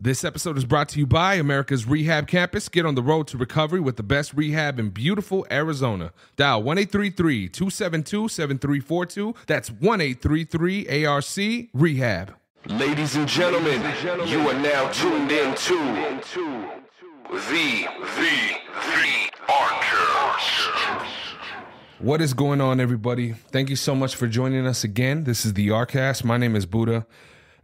This episode is brought to you by America's Rehab Campus. Get on the road to recovery with the best rehab in beautiful Arizona. Dial 1-833-272-7342. That's 1-833-ARC-REHAB. Ladies and gentlemen, you are now tuned in to the Arcast. What is going on, everybody? Thank you so much for joining us again. This is the Arcast. My name is Buddha.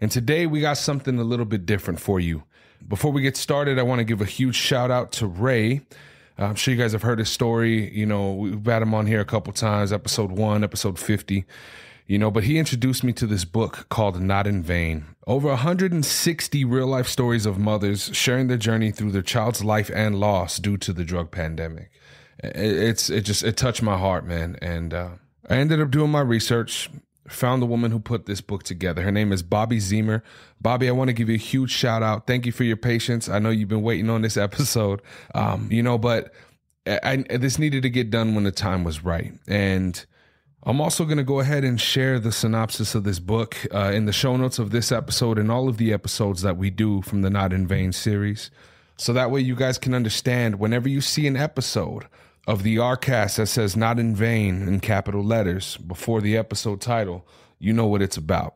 And today we got something a little bit different for you. Before we get started, I want to give a huge shout out to Ray. I'm sure you guys have heard his story. You know, we've had him on here a couple times, episode 1, episode 50. You know, but he introduced me to this book called Not in Vain. Over 160 real life stories of mothers sharing their journey through their child's life and loss due to the drug pandemic. It touched my heart, man. And I ended up doing my research. Found the woman who put this book together. Her name is Bobby Zemer. Bobby, I want to give you a huge shout out. Thank you for your patience. I know you've been waiting on this episode, but this needed to get done when the time was right. And I'm also going to go ahead and share the synopsis of this book in the show notes of this episode and all of the episodes that we do from the Not in Vain series. So that way you guys can understand whenever you see an episode of the Arcast that says Not in Vain in capital letters before the episode title, you know what it's about,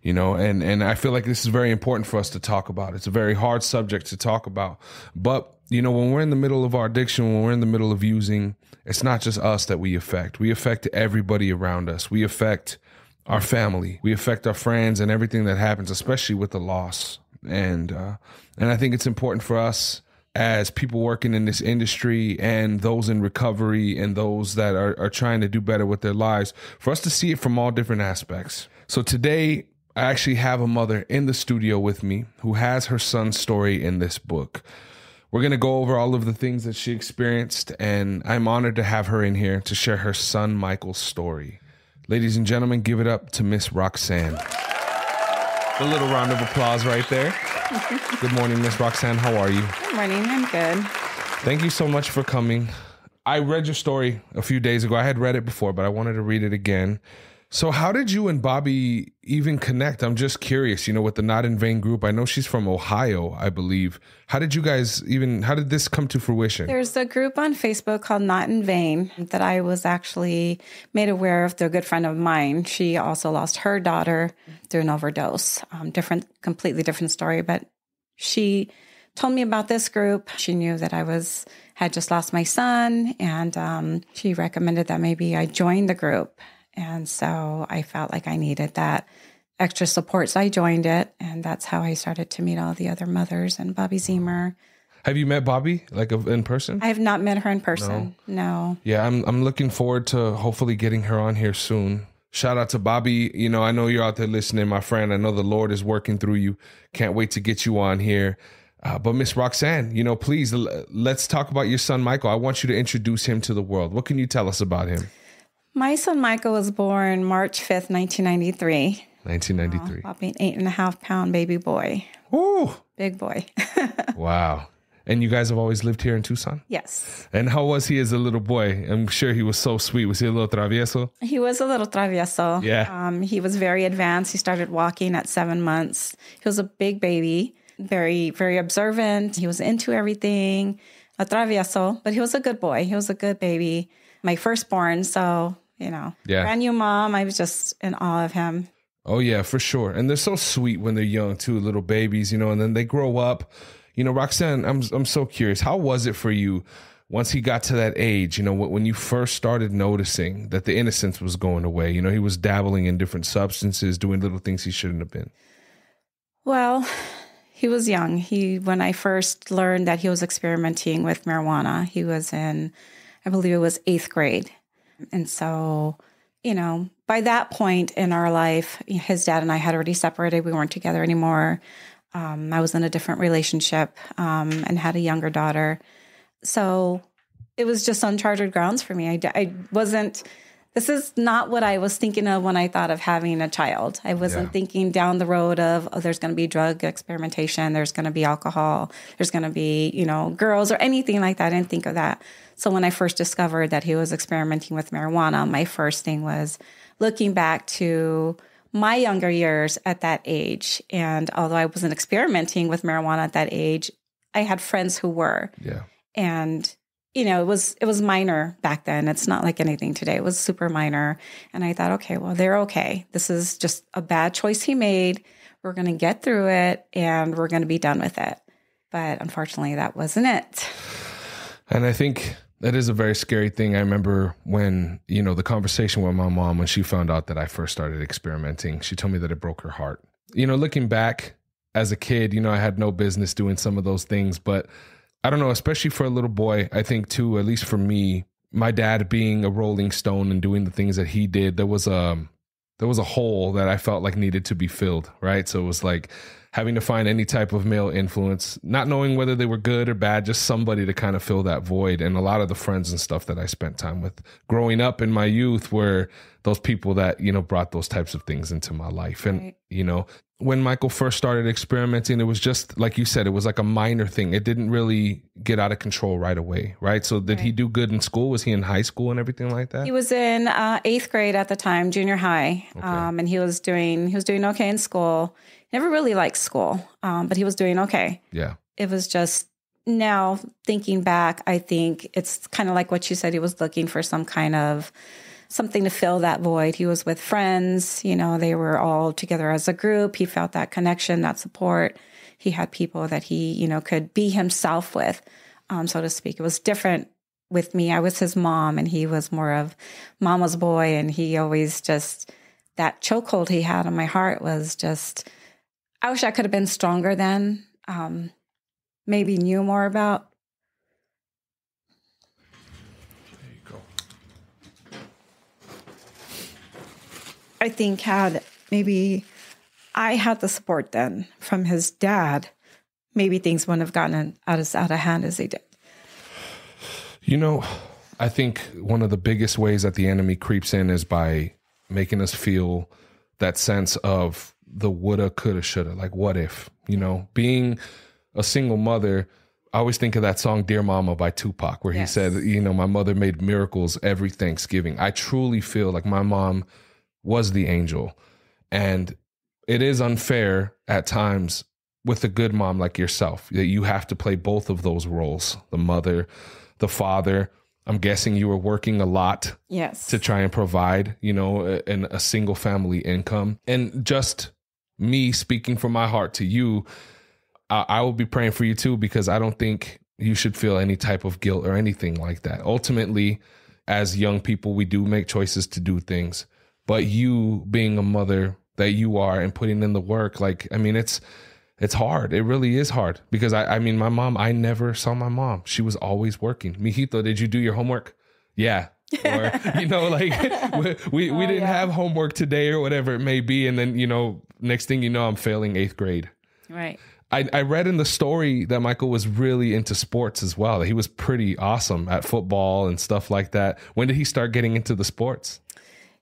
you know, and I feel like this is very important for us to talk about. It's a very hard subject to talk about, but you know, when we're in the middle of our addiction, when we're in the middle of using, it's not just us that we affect everybody around us. We affect our family, we affect our friends and everything that happens, especially with the loss. And I think it's important for us as people working in this industry and those in recovery and those that are trying to do better with their lives, for us to see it from all different aspects. So today, I actually have a mother in the studio with me who has her son's story in this book. We're going to go over all of the things that she experienced, and I'm honored to have her in here to share her son Michael's story. Ladies and gentlemen, give it up to Miss Roxanne. A little round of applause right there. Good morning, Miss Roxanne. How are you? Good morning. I'm good. Thank you so much for coming. I read your story a few days ago. I had read it before, but I wanted to read it again. So how did you and Bobby even connect? I'm just curious, you know, with the Not in Vain group. I know she's from Ohio, I believe. How did this come to fruition? There's a group on Facebook called Not in Vain that I was actually made aware of through a good friend of mine. She also lost her daughter through an overdose. Completely different story, but she told me about this group. She knew that I had just lost my son, and she recommended that maybe I join the group. And so I felt like I needed that extra support. So I joined it, and that's how I started to meet all the other mothers and Bobby Zemer. Have you met Bobby in person? I have not met her in person. No. Yeah, I'm looking forward to hopefully getting her on here soon. Shout out to Bobby. You know, I know you're out there listening, my friend. I know the Lord is working through you. Can't wait to get you on here. But Miss Roxanne, you know, please, let's talk about your son, Michael. I want you to introduce him to the world. What can you tell us about him? My son, Michael, was born March 5th, 1993. 1993. About being 8.5-pound baby boy. Ooh. Big boy. Wow. And you guys have always lived here in Tucson? Yes. And how was he as a little boy? I'm sure he was so sweet. Was he a little travieso? He was a little travieso. Yeah. He was very advanced. He started walking at 7 months. He was a big baby, very, very observant. He was into everything, a travieso, but he was a good boy. He was a good baby. My firstborn, so, you know, brand new mom. I was just in awe of him. Oh, yeah, for sure. And they're so sweet when they're young, too, little babies, you know, and then they grow up. You know, Roxanne, I'm so curious. How was it for you once he got to that age, you know, when you first started noticing that the innocence was going away? You know, he was dabbling in different substances, doing little things he shouldn't have been. Well, he was young. When I first learned that he was experimenting with marijuana, he was in, I believe it was 8th grade. And so, you know, by that point in our life, his dad and I had already separated. We weren't together anymore. I was in a different relationship and had a younger daughter. So it was just uncharted grounds for me. I wasn't, this is not what I was thinking of when I thought of having a child. I wasn't thinking down the road of, there's going to be drug experimentation. There's going to be alcohol. There's going to be, you know, girls or anything like that. I didn't think of that. So when I first discovered that he was experimenting with marijuana, my first thing was looking back to my younger years at that age. And although I wasn't experimenting with marijuana at that age, I had friends who were. Yeah. And, it was minor back then. It's not like anything today. It was super minor. And I thought, okay, well, they're okay. This is just a bad choice he made. We're going to get through it and we're going to be done with it. But unfortunately, that wasn't it. And I think that is a very scary thing. I remember when, the conversation with my mom, when she found out that I first started experimenting, she told me that it broke her heart. Looking back as a kid, I had no business doing some of those things, but I don't know, especially for a little boy, I think too, at least for me, my dad being a Rolling Stone and doing the things that he did, there was a hole that I felt like needed to be filled, right? So it was like having to find any type of male influence, not knowing whether they were good or bad, just somebody to kind of fill that void. And a lot of the friends and stuff that I spent time with growing up in my youth were those people that, brought those types of things into my life. And, Right. When Michael first started experimenting, it was just, like you said, it was like a minor thing. It didn't really get out of control right away, right? So did he do good in school? Was he in high school and everything like that? He was in 8th grade at the time, junior high. Okay. And he was doing okay in school. Never really liked school, but he was doing okay. Yeah. It was just, now thinking back, I think it's kind of like what you said. He was looking for some kind of something to fill that void. He was with friends, they were all together as a group. He felt that connection, that support. He had people that he, could be himself with, so to speak. It was different with me. I was his mom and he was more of mama's boy. And he always just, that chokehold he had on my heart was just, I wish I could have been stronger then. Maybe knew more about. I think had maybe I had the support then from his dad, maybe things wouldn't have gotten out of hand as they did. I think one of the biggest ways that the enemy creeps in is by making us feel that sense of the woulda, coulda, shoulda, like what if, being a single mother. I always think of that song, Dear Mama by Tupac, where he said, my mother made miracles every Thanksgiving. I truly feel like my mom was the angel. And it is unfair at times with a good mom like yourself that you have to play both of those roles, the mother, the father. I'm guessing you were working a lot to try and provide, a single family income. And just me speaking from my heart to you, I will be praying for you too, because I don't think you should feel any type of guilt or anything like that. Ultimately, as young people, we do make choices to do things. But you being a mother that you are and putting in the work, it's hard. It really is hard because my mom, I never saw my mom. She was always working. Mijito, did you do your homework? Yeah. Or, we didn't have homework today or whatever it may be. And then, next thing you know, I'm failing 8th grade. Right. I read in the story that Michael was really into sports as well, that he was pretty awesome at football and stuff like that. When did he start getting into the sports?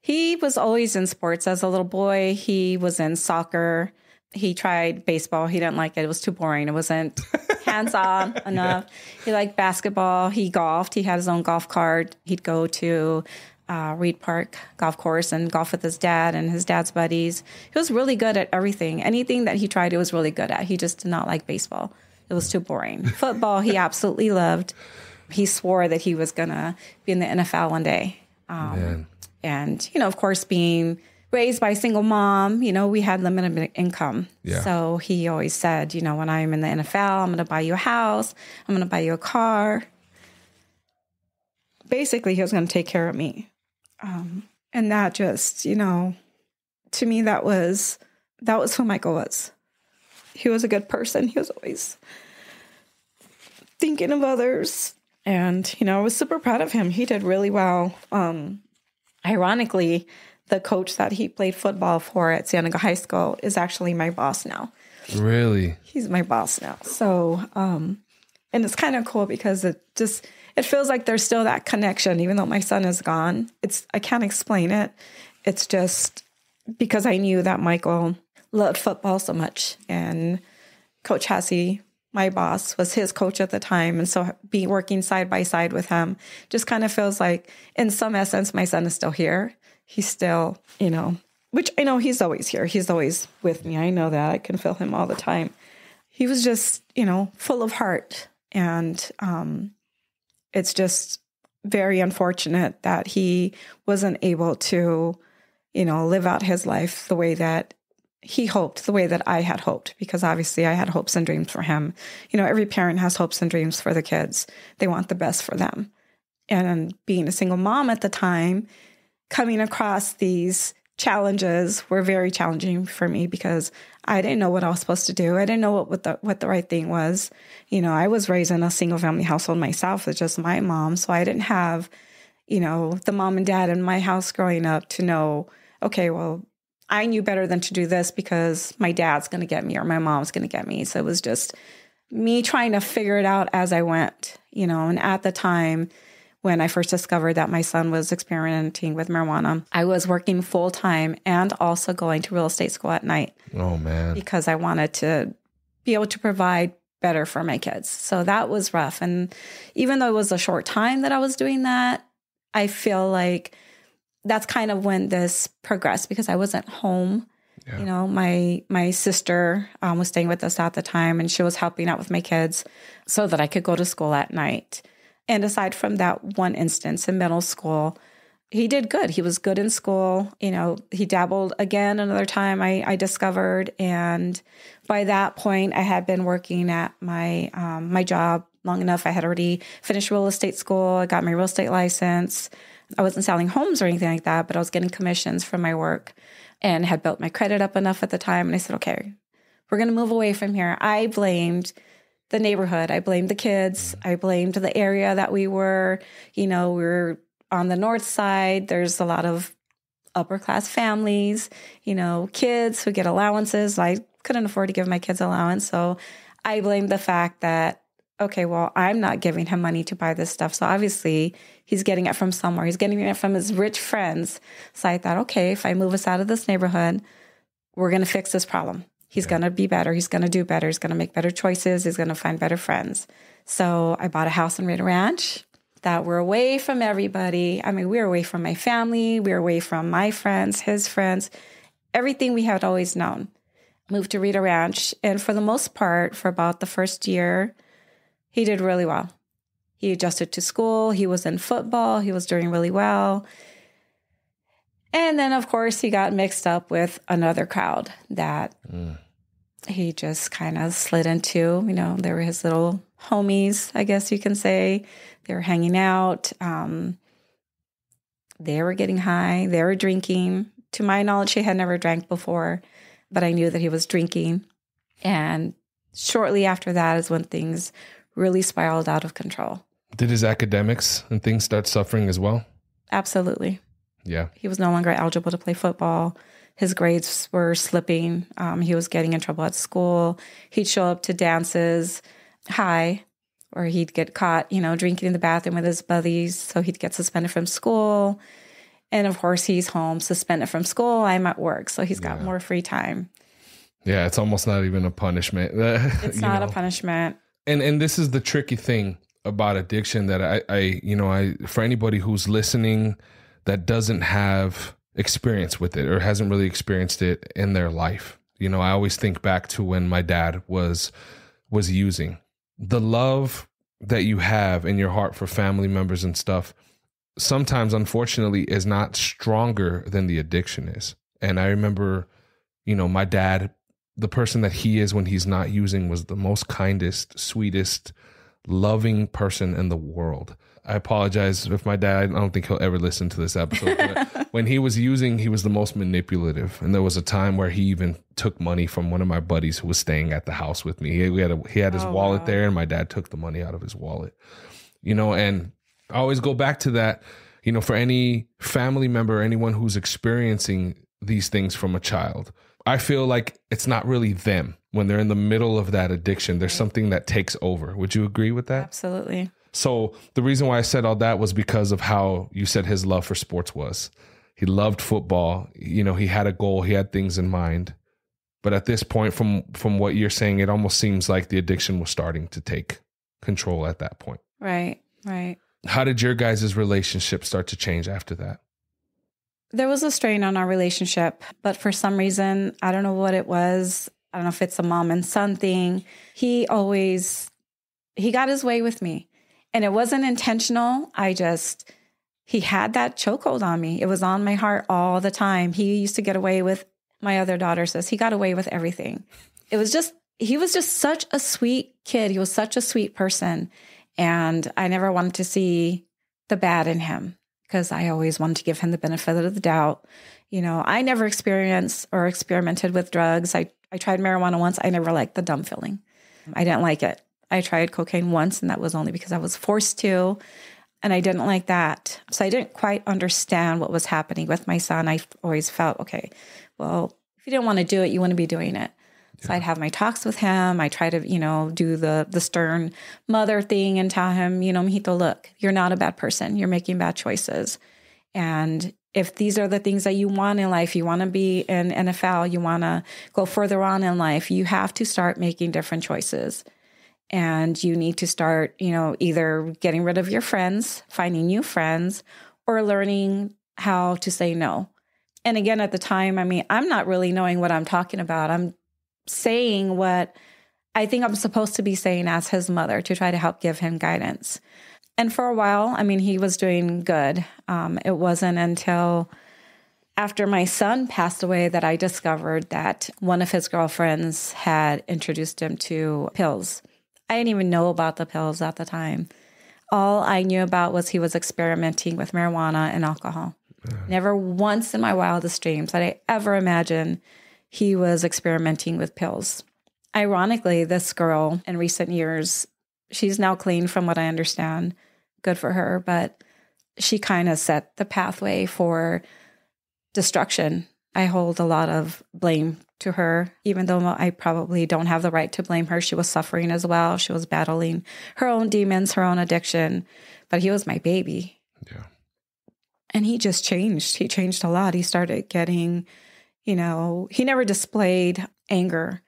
He was always in sports. As a little boy, he was in soccer. He tried baseball. He didn't like it. It was too boring. It wasn't hands-on enough. Yeah. He liked basketball. He golfed. He had his own golf cart. He'd go to Reed Park golf course and golf with his dad and his dad's buddies. He was really good at everything. Anything that he tried, he was really good at. He just did not like baseball. It was too boring. Football, he absolutely loved. He swore that he was going to be in the NFL one day. And, of course, being raised by a single mom, we had limited income. Yeah. So he always said, when I'm in the NFL, I'm going to buy you a house. I'm going to buy you a car. Basically, he was going to take care of me. And that just, to me, that was who Michael was. He was a good person. He was always thinking of others. And, I was super proud of him. He did really well. Ironically, the coach that he played football for at Cienega High School is actually my boss now. Really? He's my boss now. So, and it's kind of cool because it feels like there's still that connection, even though my son is gone. I can't explain it. It's just because I knew that Michael loved football so much. And Coach Hasse, my boss, was his coach at the time. And so working side by side with him just kind of feels like, in some essence, my son is still here. He's still, which I know he's always here. He's always with me. I know that. I can feel him all the time. He was just, full of heart. And it's just very unfortunate that he wasn't able to, live out his life the way that he hoped, the way that I had hoped, because obviously I had hopes and dreams for him. Every parent has hopes and dreams for the kids. They want the best for them. And being a single mom at the time, coming across these challenges were very challenging for me because I didn't know what I was supposed to do. I didn't know what the right thing was. I was raised in a single family household myself with just my mom. So I didn't have, the mom and dad in my house growing up to know, okay, well, I knew better than to do this because my dad's going to get me or my mom's going to get me. So it was just me trying to figure it out as I went, and at the time, when I first discovered that my son was experimenting with marijuana, I was working full time and also going to real estate school at night. Oh, man. Because I wanted to be able to provide better for my kids. So that was rough. And even though it was a short time that I was doing that, I feel like that's kind of when this progressed because I wasn't home. Yeah. My sister was staying with us at the time and she was helping out with my kids so that I could go to school at night. And aside from that one instance in middle school, he did good. He was good in school. He dabbled again another time I discovered. And by that point, I had been working at my job long enough. I had already finished real estate school. I got my real estate license. I wasn't selling homes or anything like that, but I was getting commissions from my work and had built my credit up enough at the time. And I said, okay, we're going to move away from here. I blamed the neighborhood. I blamed the kids. I blamed the area that we were. We were on the north side. There's a lot of upper class families, kids who get allowances. I couldn't afford to give my kids allowance. So I blamed the fact that, okay, well, I'm not giving him money to buy this stuff. So obviously he's getting it from somewhere. He's getting it from his rich friends. So I thought, okay, if I move us out of this neighborhood, we're going to fix this problem. He's going to be better. He's going to do better. He's going to make better choices. He's going to find better friends. So I bought a house in Rita Ranch that we're away from everybody. I mean, we were away from my family. We were away from my friends, his friends, everything we had always known. Moved to Rita Ranch. And for the most part, for about the first year, he did really well. He adjusted to school. He was in football. He was doing really well. And then, of course, he got mixed up with another crowd that he just kind of slid into. They were his little homies, I guess you can say. They were hanging out. They were getting high. They were drinking. To my knowledge, he had never drank before, but I knew that he was drinking. And shortly after that is when things really spiraled out of control. Did his academics and things start suffering as well? Absolutely. Yeah. He was no longer eligible to play football. His grades were slipping. He was getting in trouble at school. He'd show up to dances high, or he'd get caught, drinking in the bathroom with his buddies. So he'd get suspended from school. And of course, he's home, suspended from school. I'm at work. So he's got more free time. Yeah. It's almost not even a punishment. It's not a punishment. And this is the tricky thing about addiction that I for anybody who's listening that doesn't have experience with it or hasn't really experienced it in their life. I always think back to when my dad was using. The love that you have in your heart for family members and stuff sometimes, unfortunately, is not stronger than the addiction is. And I remember, my dad, the person that he is when he's not using, was the most kindest, sweetest, loving person in the world. I apologize if my dad, I don't think he'll ever listen to this episode, but when he was using, he was the most manipulative. And there was a time where he even took money from one of my buddies who was staying at the house with me. He had his wallet there, and my dad took the money out of his wallet. And I always go back to that, for any family member, anyone who's experiencing these things from a child, I feel like it's not really them. When they're in the middle of that addiction, there's something that takes over. Would you agree with that? Absolutely. So the reason why I said all that was because of how you said his love for sports was. He loved football. He had a goal. He had things in mind. But at this point, from what you're saying, it almost seems like the addiction was starting to take control at that point. Right. How did your guys' relationship start to change after that? There was a strain on our relationship, but for some reason, I don't know what it was. I don't know if it's a mom and son thing. He got his way with me, and it wasn't intentional. He had that chokehold on me. It was on my heart all the time. He used to get away with, my other daughter says, he got away with everything. He was just such a sweet kid. He was such a sweet person. And I never wanted to see the bad in him because I always wanted to give him the benefit of the doubt. I never experienced or experimented with drugs. I tried marijuana once. I never liked the dumb feeling. I didn't like it. I tried cocaine once, and that was only because I was forced to, and I didn't like that. So I didn't quite understand what was happening with my son. I always felt, okay, well, if you didn't want to do it, you wouldn't be doing it. So I'd have my talks with him. I try to, do the stern mother thing and tell him, Mijito, look, you're not a bad person. You're making bad choices. And if these are the things that you want in life, you want to be in NFL, you want to go further on in life, you have to start making different choices. And you need to start, either getting rid of your friends, finding new friends, or learning how to say no. And again, at the time, I'm not really knowing what I'm talking about. I'm saying what I think I'm supposed to be saying as his mother to try to help give him guidance. And for a while, he was doing good. It wasn't until after my son passed away that I discovered that one of his girlfriends had introduced him to pills. I didn't even know about the pills at the time. All I knew about was he was experimenting with marijuana and alcohol. Never once in my wildest dreams did I ever imagine he was experimenting with pills. Ironically, this girl in recent years, she's now clean from what I understand. Good for her. But she kind of set the pathway for destruction. I hold a lot of blame to her, even though I probably don't have the right to blame her. She was suffering as well. She was battling her own demons, her own addiction. But he was my baby. Yeah. And he just changed. He changed a lot. He started getting... he never displayed anger.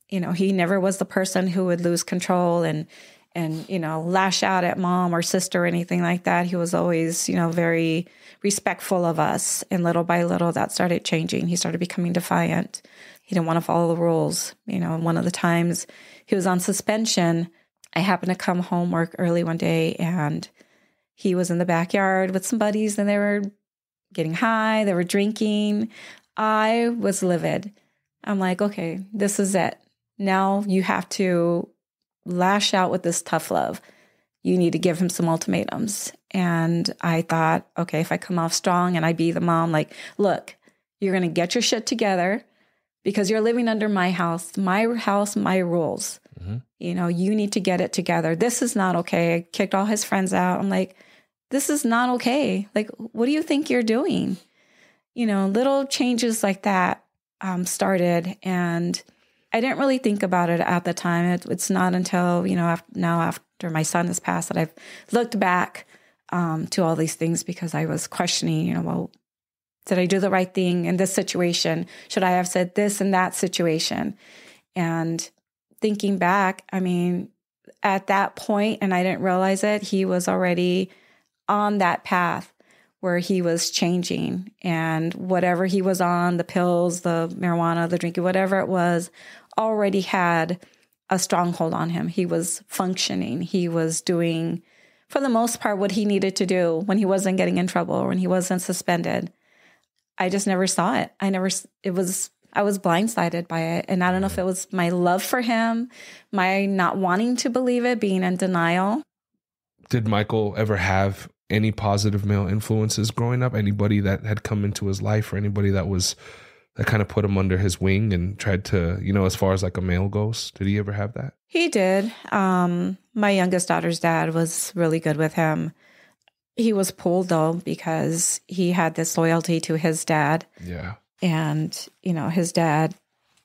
He never was the person who would lose control and lash out at mom or sister or anything like that. He was always, very respectful of us. And little by little, that started changing. He started becoming defiant. He didn't want to follow the rules. One of the times he was on suspension, I happened to come home work early one day, and he was in the backyard with some buddies, and they were getting high. They were drinking. I was livid. I'm like, okay, this is it. Now you have to lash out with this tough love. You need to give him some ultimatums. And I thought, okay, if I come off strong and I be the mom, like, look, you're going to get your shit together because you're living under my house, my rules. Mm-hmm. You need to get it together. This is not okay. I kicked all his friends out. I'm like, this is not okay. Like, what do you think you're doing? Little changes like that started, and I didn't really think about it at the time. It's not until, after my son has passed that I've looked back to all these things, because I was questioning, well, did I do the right thing in this situation? Should I have said this in that situation? And thinking back, at that point, and I didn't realize it, he was already on that path where he was changing, and whatever he was on, the pills, the marijuana, the drinking, whatever it was, already had a stronghold on him. He was functioning. He was doing, for the most part, what he needed to do when he wasn't getting in trouble or when he wasn't suspended. I just never saw it. I was blindsided by it. And I don't know if it was my love for him, my not wanting to believe it, being in denial. Did Michael ever have any positive male influences growing up? Anybody that had come into his life, or anybody that kind of put him under his wing and tried to, as far as like a male goes? Did he ever have that? He did. My youngest daughter's dad was really good with him. He was pulled though, because he had this loyalty to his dad. Yeah. And, his dad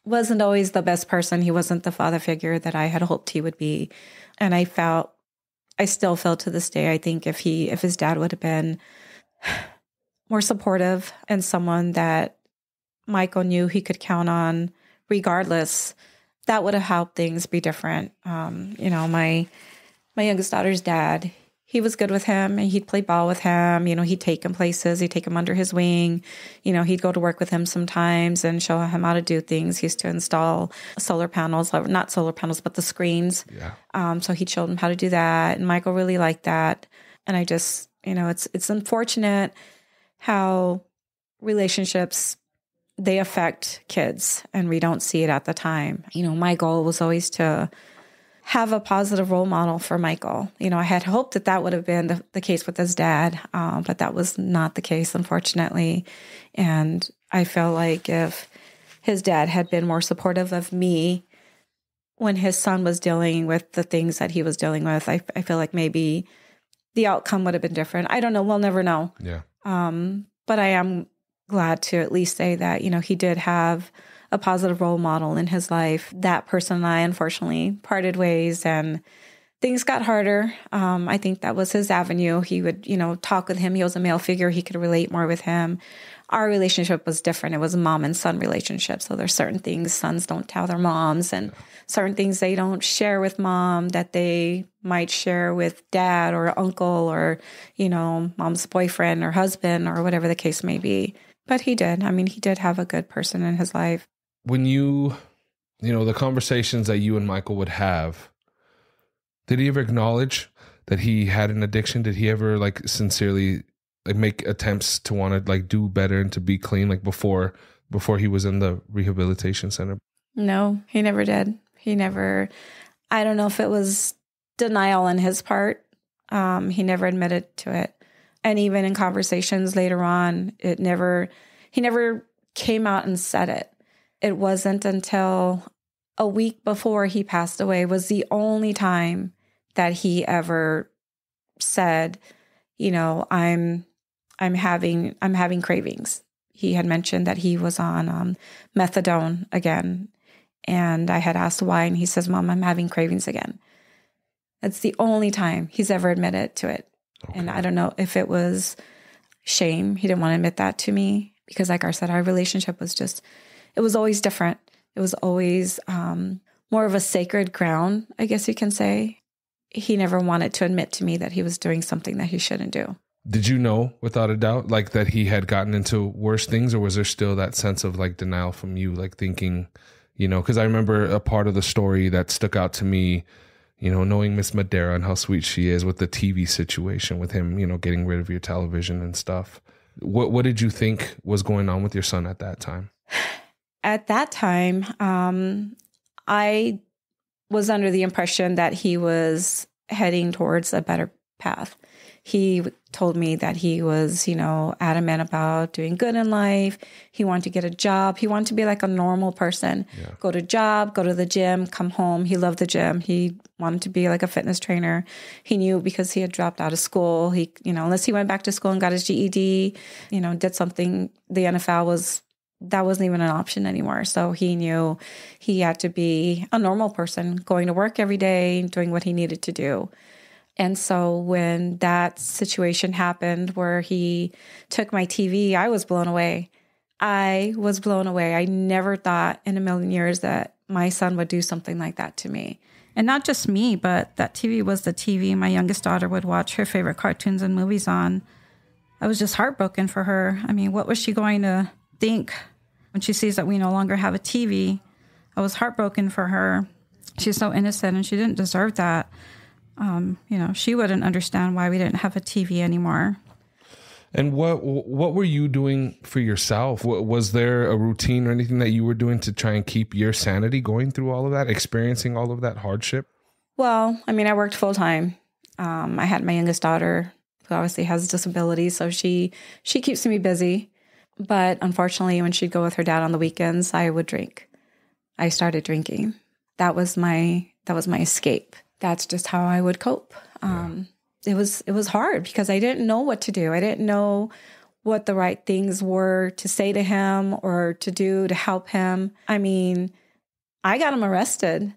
wasn't always the best person. He wasn't the father figure that I had hoped he would be. And I still feel to this day, I think if his dad would have been more supportive and someone that Michael knew he could count on regardless, that would have helped things be different. My youngest daughter's dad, he was good with him, and he'd play ball with him. He'd take him places. He'd take him under his wing. He'd go to work with him sometimes and show him how to do things. He used to install solar panels, not solar panels, but the screens. Yeah. So he'd show him how to do that. And Michael really liked that. And I just, it's unfortunate how relationships, they affect kids, and we don't see it at the time. My goal was always to have a positive role model for Michael. I had hoped that would have been the case with his dad, but that was not the case, unfortunately. And I felt like if his dad had been more supportive of me when his son was dealing with the things that he was dealing with, I feel like maybe the outcome would have been different. I don't know. We'll never know. Yeah. But I am glad to at least say that, he did have a positive role model in his life. That person and I, unfortunately, parted ways, and things got harder. I think that was his avenue. He would, talk with him. He was a male figure. He could relate more with him. Our relationship was different. It was a mom and son relationship. So there's certain things sons don't tell their moms, and certain things they don't share with mom that they might share with dad or uncle or, mom's boyfriend or husband or whatever the case may be. But he did. He did have a good person in his life. When the conversations that you and Michael would have, did he ever acknowledge that he had an addiction? Did he ever sincerely make attempts to want to do better and to be clean before he was in the rehabilitation center? No, he never did. He never, I don't know if it was denial on his part. He never admitted to it. And even in conversations later on, he never came out and said it. It wasn't until a week before he passed away was the only time that he ever said, I'm having cravings. He had mentioned that he was on methadone again. And I had asked why, and he says, Mom, I'm having cravings again. That's the only time he's ever admitted to it. Okay. And I don't know if it was shame. He didn't want to admit that to me because, like I said, our relationship was it was always different. It was always more of a sacred ground, I guess you can say. He never wanted to admit to me that he was doing something that he shouldn't do. Did you know without a doubt, that he had gotten into worse things, or was there still that sense of denial from you, thinking, because I remember a part of the story that stuck out to me, knowing Miss Madera and how sweet she is with the TV situation with him, getting rid of your television and stuff. What did you think was going on with your son at that time? At that time, I was under the impression that he was heading towards a better path. He told me that he was, adamant about doing good in life. He wanted to get a job. He wanted to be like a normal person. Yeah. Go to job, go to the gym, come home. He loved the gym. He wanted to be like a fitness trainer. He knew because he had dropped out of school. He, unless he went back to school and got his GED, did something, the NFL that wasn't even an option anymore. So he knew he had to be a normal person, going to work every day, doing what he needed to do. And so when that situation happened where he took my TV, I was blown away. I never thought in a million years that my son would do something like that to me. And not just me, but that TV was the TV my youngest daughter would watch her favorite cartoons and movies on. I was just heartbroken for her. What was she going to think when she sees that we no longer have a TV? I was heartbroken for her. She's so innocent and she didn't deserve that. She wouldn't understand why we didn't have a TV anymore. And what were you doing for yourself? Was there a routine or anything that you were doing to try and keep your sanity going through all of that, experiencing all of that hardship? Well, I worked full time. I had my youngest daughter who obviously has disabilities, so she keeps me busy. But unfortunately, when she'd go with her dad on the weekends, I would drink. I started drinking. That was my escape. That's just how I would cope. It was hard because I didn't know what to do. I didn't know what the right things were to say to him or to do to help him. I got him arrested.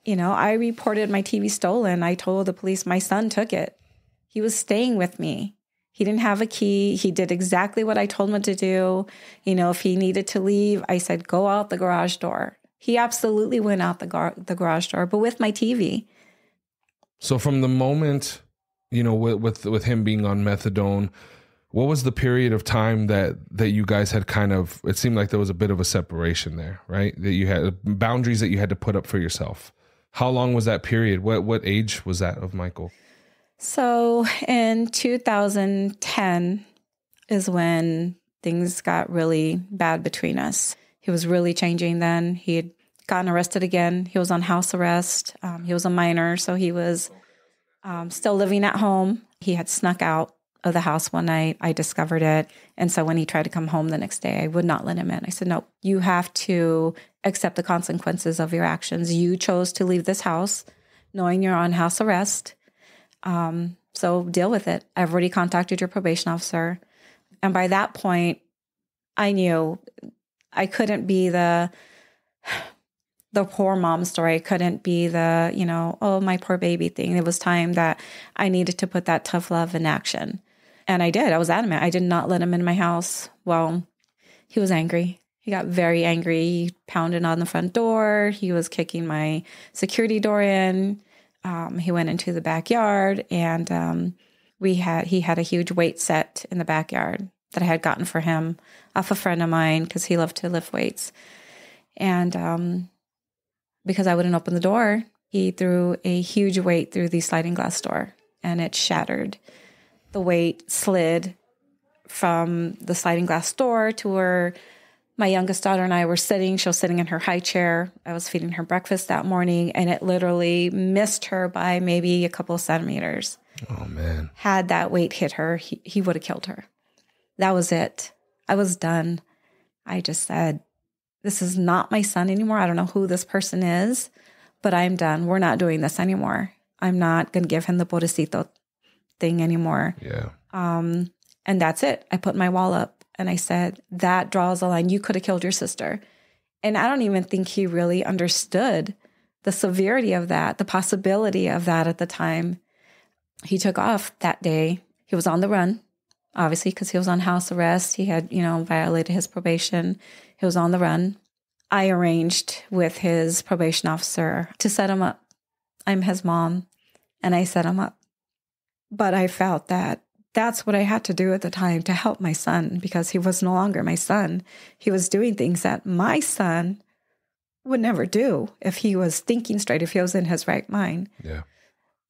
I reported my TV stolen. I told the police my son took it. He was staying with me. He didn't have a key. He did exactly what I told him to do. If he needed to leave, I said, go out the garage door. He absolutely went out the garage door, but with my TV. So from the moment with him being on methadone, what was the period of time that you guys had kind of, it seemed like there was a bit of a separation there, right? That you had boundaries that you had to put up for yourself. How long was that period? What age was that of Michael? So in 2010 is when things got really bad between us. He was really changing then. He had gotten arrested again. He was on house arrest. He was a minor, so he was still living at home. He had snuck out of the house one night. I discovered it. And so when he tried to come home the next day, I would not let him in. I said, no, you have to accept the consequences of your actions. You chose to leave this house knowing you're on house arrest. So deal with it. I've already contacted your probation officer. And by that point, I knew I couldn't be the poor mom story. I couldn't be the, oh, my poor baby thing. It was time that I needed to put that tough love in action. And I did. I was adamant. I did not let him in my house. Well, he was angry. He got very angry. He pounded on the front door. He was kicking my security door in. He went into the backyard, and he had a huge weight set in the backyard that I had gotten for him off a friend of mine because he loved to lift weights. And because I wouldn't open the door, he threw a huge weight through the sliding glass door, and it shattered. The weight slid from the sliding glass door to where my youngest daughter and I were sitting. She was sitting in her high chair. I was feeding her breakfast that morning, and it literally missed her by maybe a couple of centimeters. Oh, man. Had that weight hit her, he would have killed her. That was it. I was done. I just said, this is not my son anymore. I don't know who this person is, but I'm done. We're not doing this anymore. I'm not going to give him the pobrecito thing anymore. Yeah. And that's it. I put my wall up and I said, that draws a line. You could have killed your sister. And I don't even think he really understood the severity of that, the possibility of that at the time. He took off that day. He was on the run, obviously, because he was on house arrest. He had, violated his probation. He was on the run. I arranged with his probation officer to set him up. I'm his mom, and I set him up. But I felt that that's what I had to do at the time to help my son, because he was no longer my son. He was doing things that my son would never do if he was thinking straight, if he was in his right mind. Yeah.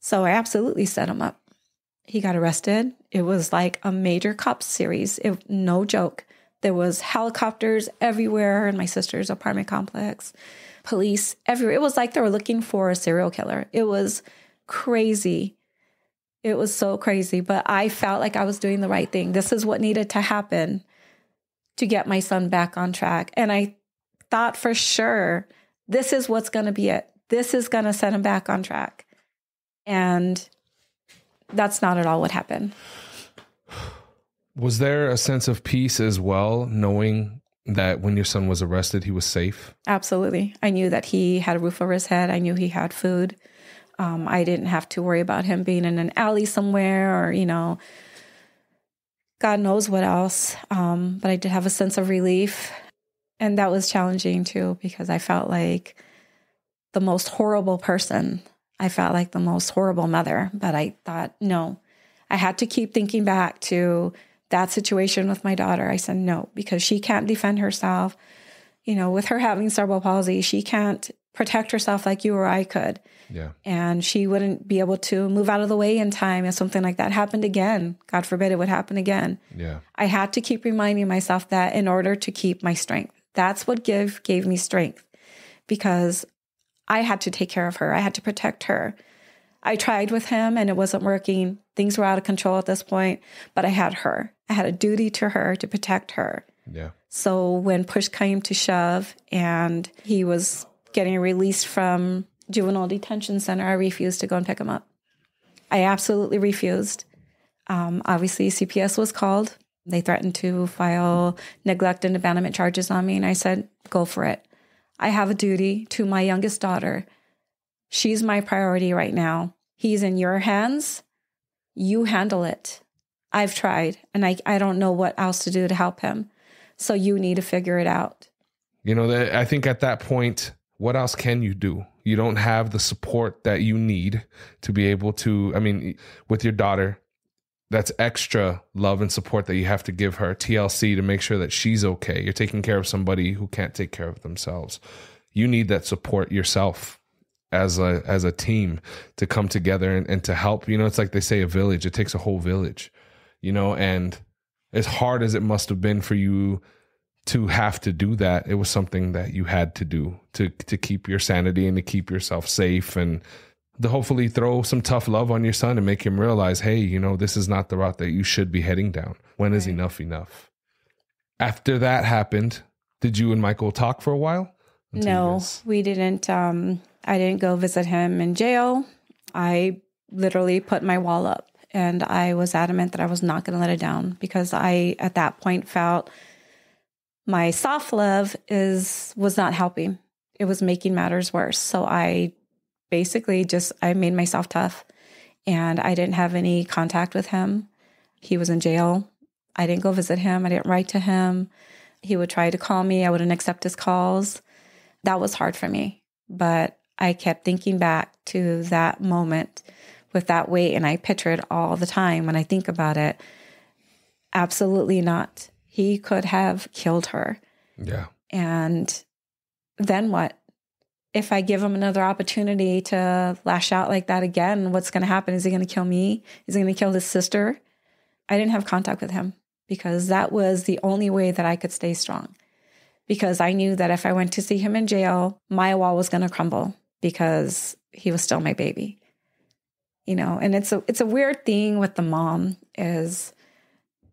So I absolutely set him up. He got arrested. It was like a major cop series. No joke. There was helicopters everywhere in my sister's apartment complex, police everywhere. It was like they were looking for a serial killer. It was crazy. It was so crazy, but I felt like I was doing the right thing. This is what needed to happen to get my son back on track. And I thought for sure, this is what's going to be it. This is going to set him back on track. And that's not at all what happened. Was there a sense of peace as well, knowing that when your son was arrested, he was safe? Absolutely. I knew that he had a roof over his head. I knew he had food. I didn't have to worry about him being in an alley somewhere or, God knows what else. But I did have a sense of relief. And that was challenging too, because I felt like the most horrible person. I felt like the most horrible mother. But I thought, no, I had to keep thinking back to that situation with my daughter. I said, no, because she can't defend herself. With her having cerebral palsy, she can't protect herself like you or I could. Yeah. And she wouldn't be able to move out of the way in time if something like that happened again. God forbid it would happen again. Yeah. I had to keep reminding myself that in order to keep my strength. That's what gave me strength, because I had to take care of her. I had to protect her. I tried with him and it wasn't working. Things were out of control at this point, but I had her. I had a duty to her to protect her. Yeah. So when push came to shove and he was getting released from juvenile detention center, I refused to go and pick him up. I absolutely refused. Obviously, CPS was called. They threatened to file neglect and abandonment charges on me. And I said, go for it. I have a duty to my youngest daughter. She's my priority right now. He's in your hands. You handle it. I've tried, and I don't know what else to do to help him. So you need to figure it out. I think at that point, what else can you do? You don't have the support that you need to be able to, I mean, with your daughter, that's extra love and support that you have to give her, TLC, to make sure that she's okay. You're taking care of somebody who can't take care of themselves. You need that support yourself as a team to come together and to help. You know, it's like they say, a village. It takes a whole village, you know, and as hard as it must have been for you to have to do that, it was something that you had to do to keep your sanity and to keep yourself safe, and to hopefully throw some tough love on your son and make him realize, hey, you know, this is not the route that you should be heading down. When is enough enough? After that happened, did you and Michael talk for a while? No, we didn't. I didn't go visit him in jail. I literally put my wall up, and I was adamant that I was not going to let it down, because I, at that point, felt my soft love was not helping. It was making matters worse. So I basically I made myself tough, and I didn't have any contact with him. He was in jail. I didn't go visit him. I didn't write to him. He would try to call me. I wouldn't accept his calls. That was hard for me. But I kept thinking back to that moment with that weight, and I picture it all the time when I think about it. Absolutely not. He could have killed her. Yeah. And then what? If I give him another opportunity to lash out like that again, what's going to happen? Is he going to kill me? Is he going to kill his sister? I didn't have contact with him, because that was the only way that I could stay strong. Because I knew that if I went to see him in jail, my wall was going to crumble, because he was still my baby. You know, and it's a weird thing with the mom, is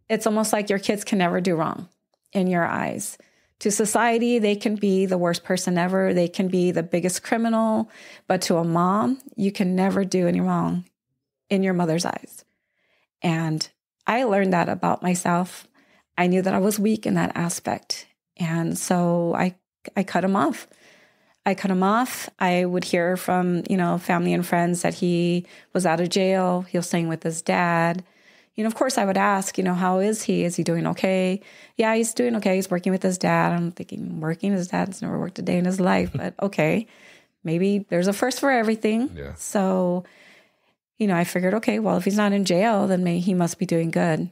it's almost like your kids can never do wrong in your eyes. To society, they can be the worst person ever. They can be the biggest criminal. But to a mom, you can never do any wrong in your mother's eyes. And I learned that about myself. I knew that I was weak in that aspect. And so I cut him off. I would hear from, family and friends that he was out of jail. He was staying with his dad. Of course, I would ask, how is he? Is he doing okay? Yeah, he's doing okay. He's working with his dad. I'm thinking, working? His dad's never worked a day in his life. But okay, maybe there's a first for everything. Yeah. So, I figured, okay, well, if he's not in jail, then he must be doing good.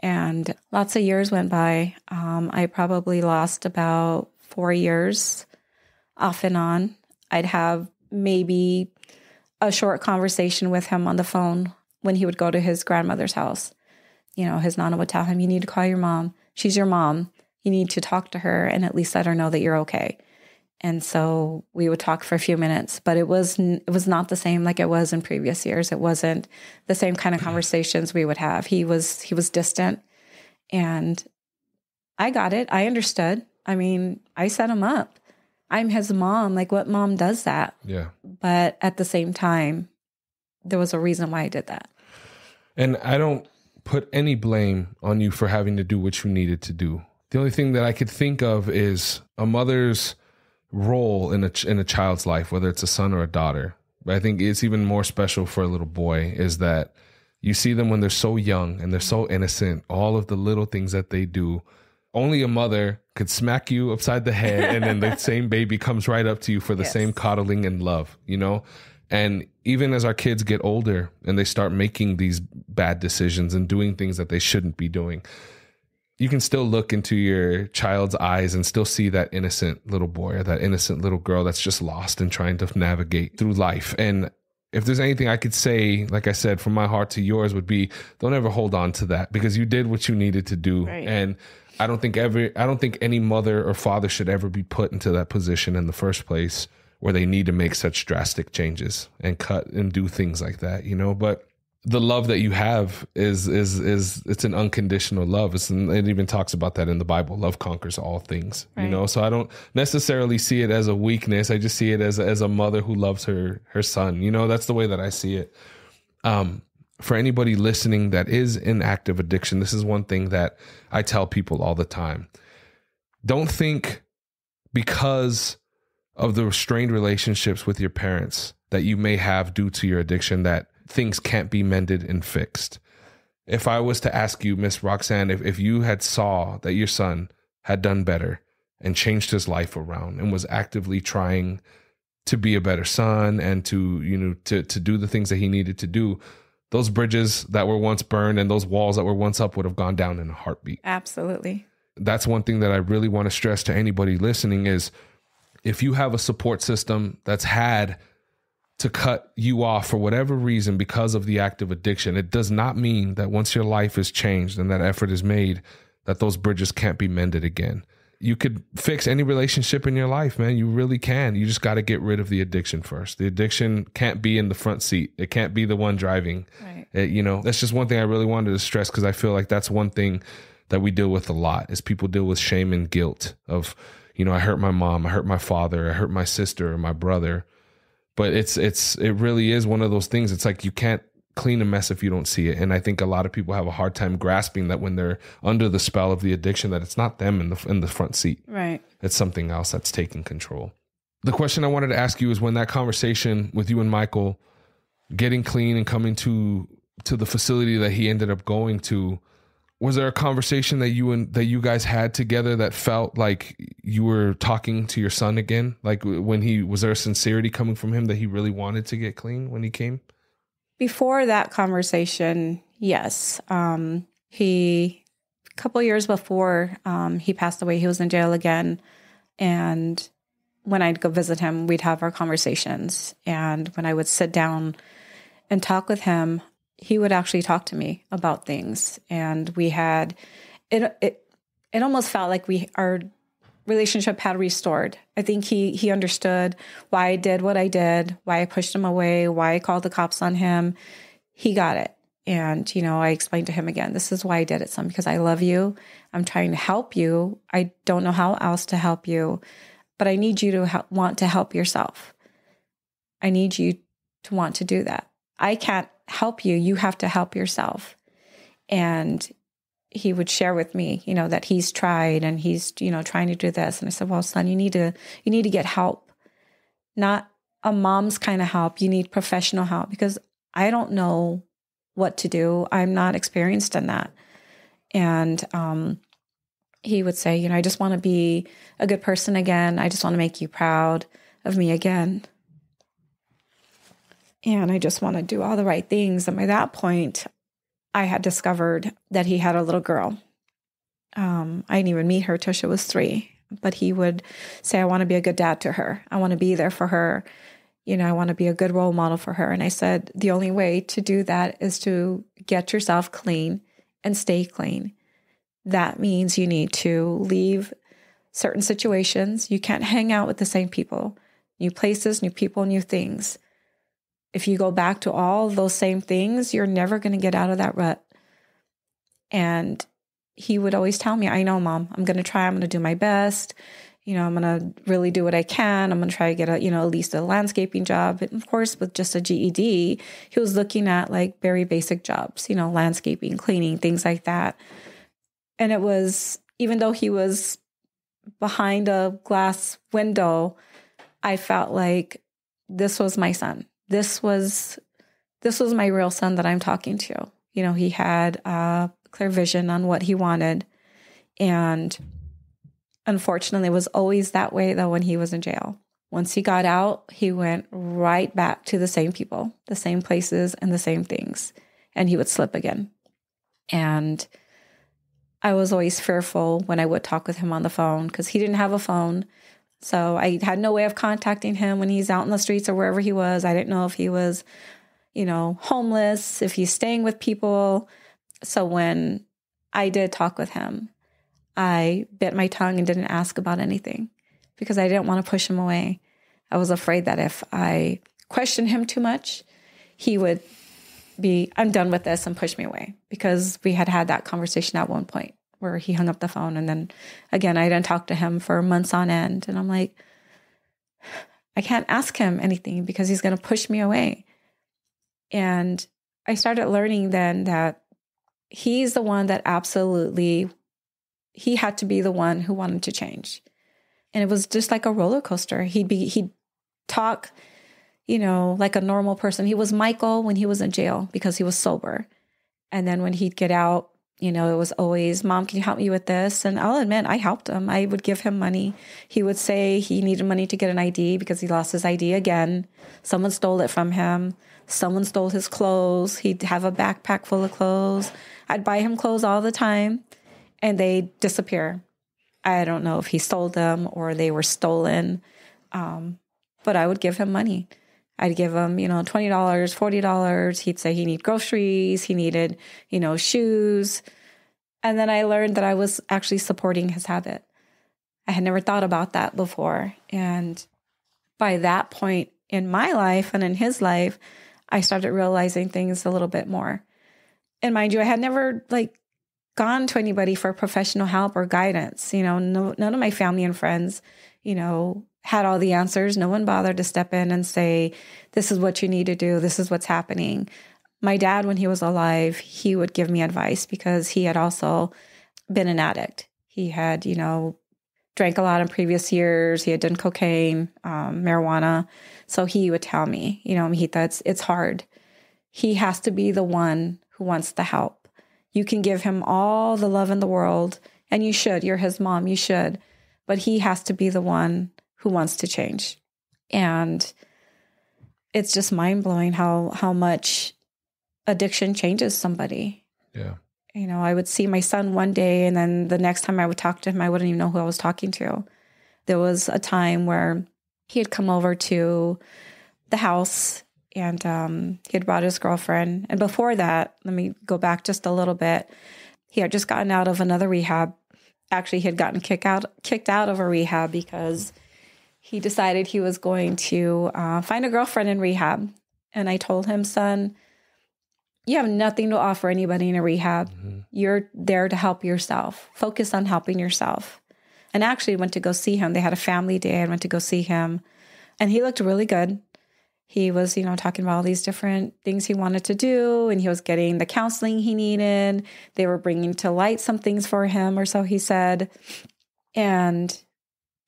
And lots of years went by. I probably lost about 4 years off and on. I'd have maybe a short conversation with him on the phone when he would go to his grandmother's house. His nana would tell him, you need to call your mom. She's your mom. You need to talk to her and at least let her know that you're okay. And so we would talk for a few minutes, but it was not the same like it was in previous years. It wasn't the same kind of conversations we would have. He was distant, and I got it. I understood. I set him up. I'm his mom. Like, what mom does that? Yeah. But at the same time, there was a reason why I did that. And I don't put any blame on you for having to do what you needed to do. The only thing that I could think of is a mother's role in a child's life, whether it's a son or a daughter. But I think it's even more special for a little boy, is that you see them when they're so young and they're so innocent, all of the little things that they do. Only a mother could smack you upside the head and then the same baby comes right up to you for the same coddling and love, And even as our kids get older and they start making these bad decisions and doing things that they shouldn't be doing, you can still look into your child's eyes and still see that innocent little boy or that innocent little girl that's just lost and trying to navigate through life. And if there's anything I could say, like I said, from my heart to yours, would be, don't ever hold on to that, because you did what you needed to do. Right. And I don't think any mother or father should ever be put into that position in the first place, where they need to make such drastic changes and cut and do things like that, But the love that you have is it's an unconditional love. It even talks about that in the Bible. Love conquers all things, right. So I don't necessarily see it as a weakness. I just see it as a mother who loves her son. That's the way that I see it. For anybody listening that is in active addiction, this is one thing that I tell people all the time. Don't think because of the strained relationships with your parents that you may have due to your addiction that things can't be mended and fixed. If I was to ask you, Miss Roxanne, if you had saw that your son had done better and changed his life around and was actively trying to be a better son and to, to do the things that he needed to do, those bridges that were once burned and those walls that were once up would have gone down in a heartbeat. Absolutely. That's one thing that I really want to stress to anybody listening is if you have a support system that's had to cut you off for whatever reason because of the act of addiction, it does not mean that once your life is changed and that effort is made, that those bridges can't be mended again. You could fix any relationship in your life, man. You really can. You just got to get rid of the addiction first. The addiction can't be in the front seat. It can't be the one driving. Right. That's just one thing I really wanted to stress because I feel like that's one thing that we deal with a lot is people deal with shame and guilt of, I hurt my mom, I hurt my father, I hurt my sister or my brother. But it really is one of those things. It's like you can't clean a mess if you don't see it. And I think a lot of people have a hard time grasping that when they're under the spell of the addiction, that it's not them in the front seat. Right. It's something else that's taking control. The question I wanted to ask you is when that conversation with you and Michael getting clean and coming to the facility that he ended up going to, was there a conversation that you guys had together that felt like you were talking to your son again? Like was there a sincerity coming from him that he really wanted to get clean when he came? Before that conversation, yes. A couple years before he passed away, he was in jail again. And when I'd go visit him, we'd have our conversations. And when I would sit down and talk with him, he would actually talk to me about things. And we had, it almost felt like our relationship had restored. I think he understood why I did what I did, why I pushed him away, why I called the cops on him. He got it. And, I explained to him again, this is why I did it, son, because I love you. I'm trying to help you. I don't know how else to help you, but I need you to want to help yourself. I need you to want to do that. I can't help you. You have to help yourself. And he would share with me, that he's tried and he's, trying to do this. And I said, well, son, you need to get help, not a mom's kind of help. You need professional help because I don't know what to do. I'm not experienced in that. And he would say, I just want to be a good person again. I just want to make you proud of me again. And I just want to do all the right things. And by that point, I had discovered that he had a little girl. I didn't even meet her till she was 3. But he would say, I want to be a good dad to her. I want to be there for her. I want to be a good role model for her. And I said, the only way to do that is to get yourself clean and stay clean. That means you need to leave certain situations. You can't hang out with the same people, new places, new people, new things. If you go back to all those same things, you're never going to get out of that rut. And he would always tell me, I know, Mom, I'm going to try. I'm going to do my best. I'm going to really do what I can. I'm going to try to get at least a landscaping job. And of course, with just a GED, he was looking at like very basic jobs, landscaping, cleaning, things like that. And it was, even though he was behind a glass window, I felt like this was my son. This was my real son that I'm talking to. He had a clear vision on what he wanted. And unfortunately, it was always that way, though, when he was in jail. Once he got out, he went right back to the same people, the same places, and the same things. And he would slip again. And I was always fearful when I would talk with him on the phone because he didn't have a phone. So I had no way of contacting him when he's out in the streets or wherever he was. I didn't know if he was, homeless, if he's staying with people. So when I did talk with him, I bit my tongue and didn't ask about anything because I didn't want to push him away. I was afraid that if I questioned him too much, he would be, I'm done with this, and push me away, because we had that conversation at one point where he hung up the phone. And then again, I didn't talk to him for months on end. And I'm like, I can't ask him anything because he's going to push me away. And I started learning then that he's the one that absolutely, he had to be the one who wanted to change. And it was just like a roller coaster. He'd talk, like a normal person. He was Michael when he was in jail because he was sober. And then when he'd get out, It was always, Mom, can you help me with this? And I'll admit, I helped him. I would give him money. He would say he needed money to get an ID because he lost his ID again. Someone stole it from him. Someone stole his clothes. He'd have a backpack full of clothes. I'd buy him clothes all the time, and they disappear. I don't know if he stole them or they were stolen, but I would give him money. I'd give him, $20, $40. He'd say he needed groceries. He needed, shoes. And then I learned that I was actually supporting his habit. I had never thought about that before. And by that point in my life and in his life, I started realizing things a little bit more. And mind you, I had never gone to anybody for professional help or guidance. None of my family and friends, had all the answers. No one bothered to step in and say, this is what you need to do. This is what's happening. My dad, when he was alive, he would give me advice because he had also been an addict. He had, drank a lot in previous years. He had done cocaine, marijuana. So he would tell me, Mahita, it's hard. He has to be the one who wants the help. You can give him all the love in the world, and you should. You're his mom. You should. But he has to be the one who wants to change. And it's just mind-blowing how much addiction changes somebody. Yeah. I would see my son one day, and then the next time I would talk to him, I wouldn't even know who I was talking to. There was a time where he had come over to the house, and he had brought his girlfriend. And before that, let me go back just a little bit. He had just gotten out of another rehab. Actually, he had gotten kicked out of a rehab because he decided he was going to find a girlfriend in rehab. And I told him, son, you have nothing to offer anybody in a rehab. Mm-hmm. You're there to help yourself. Focus on helping yourself. And actually went to go see him. They had a family day. I went to go see him. And he looked really good. He was, talking about all these different things he wanted to do. And he was getting the counseling he needed. They were bringing to light some things for him, or so he said. And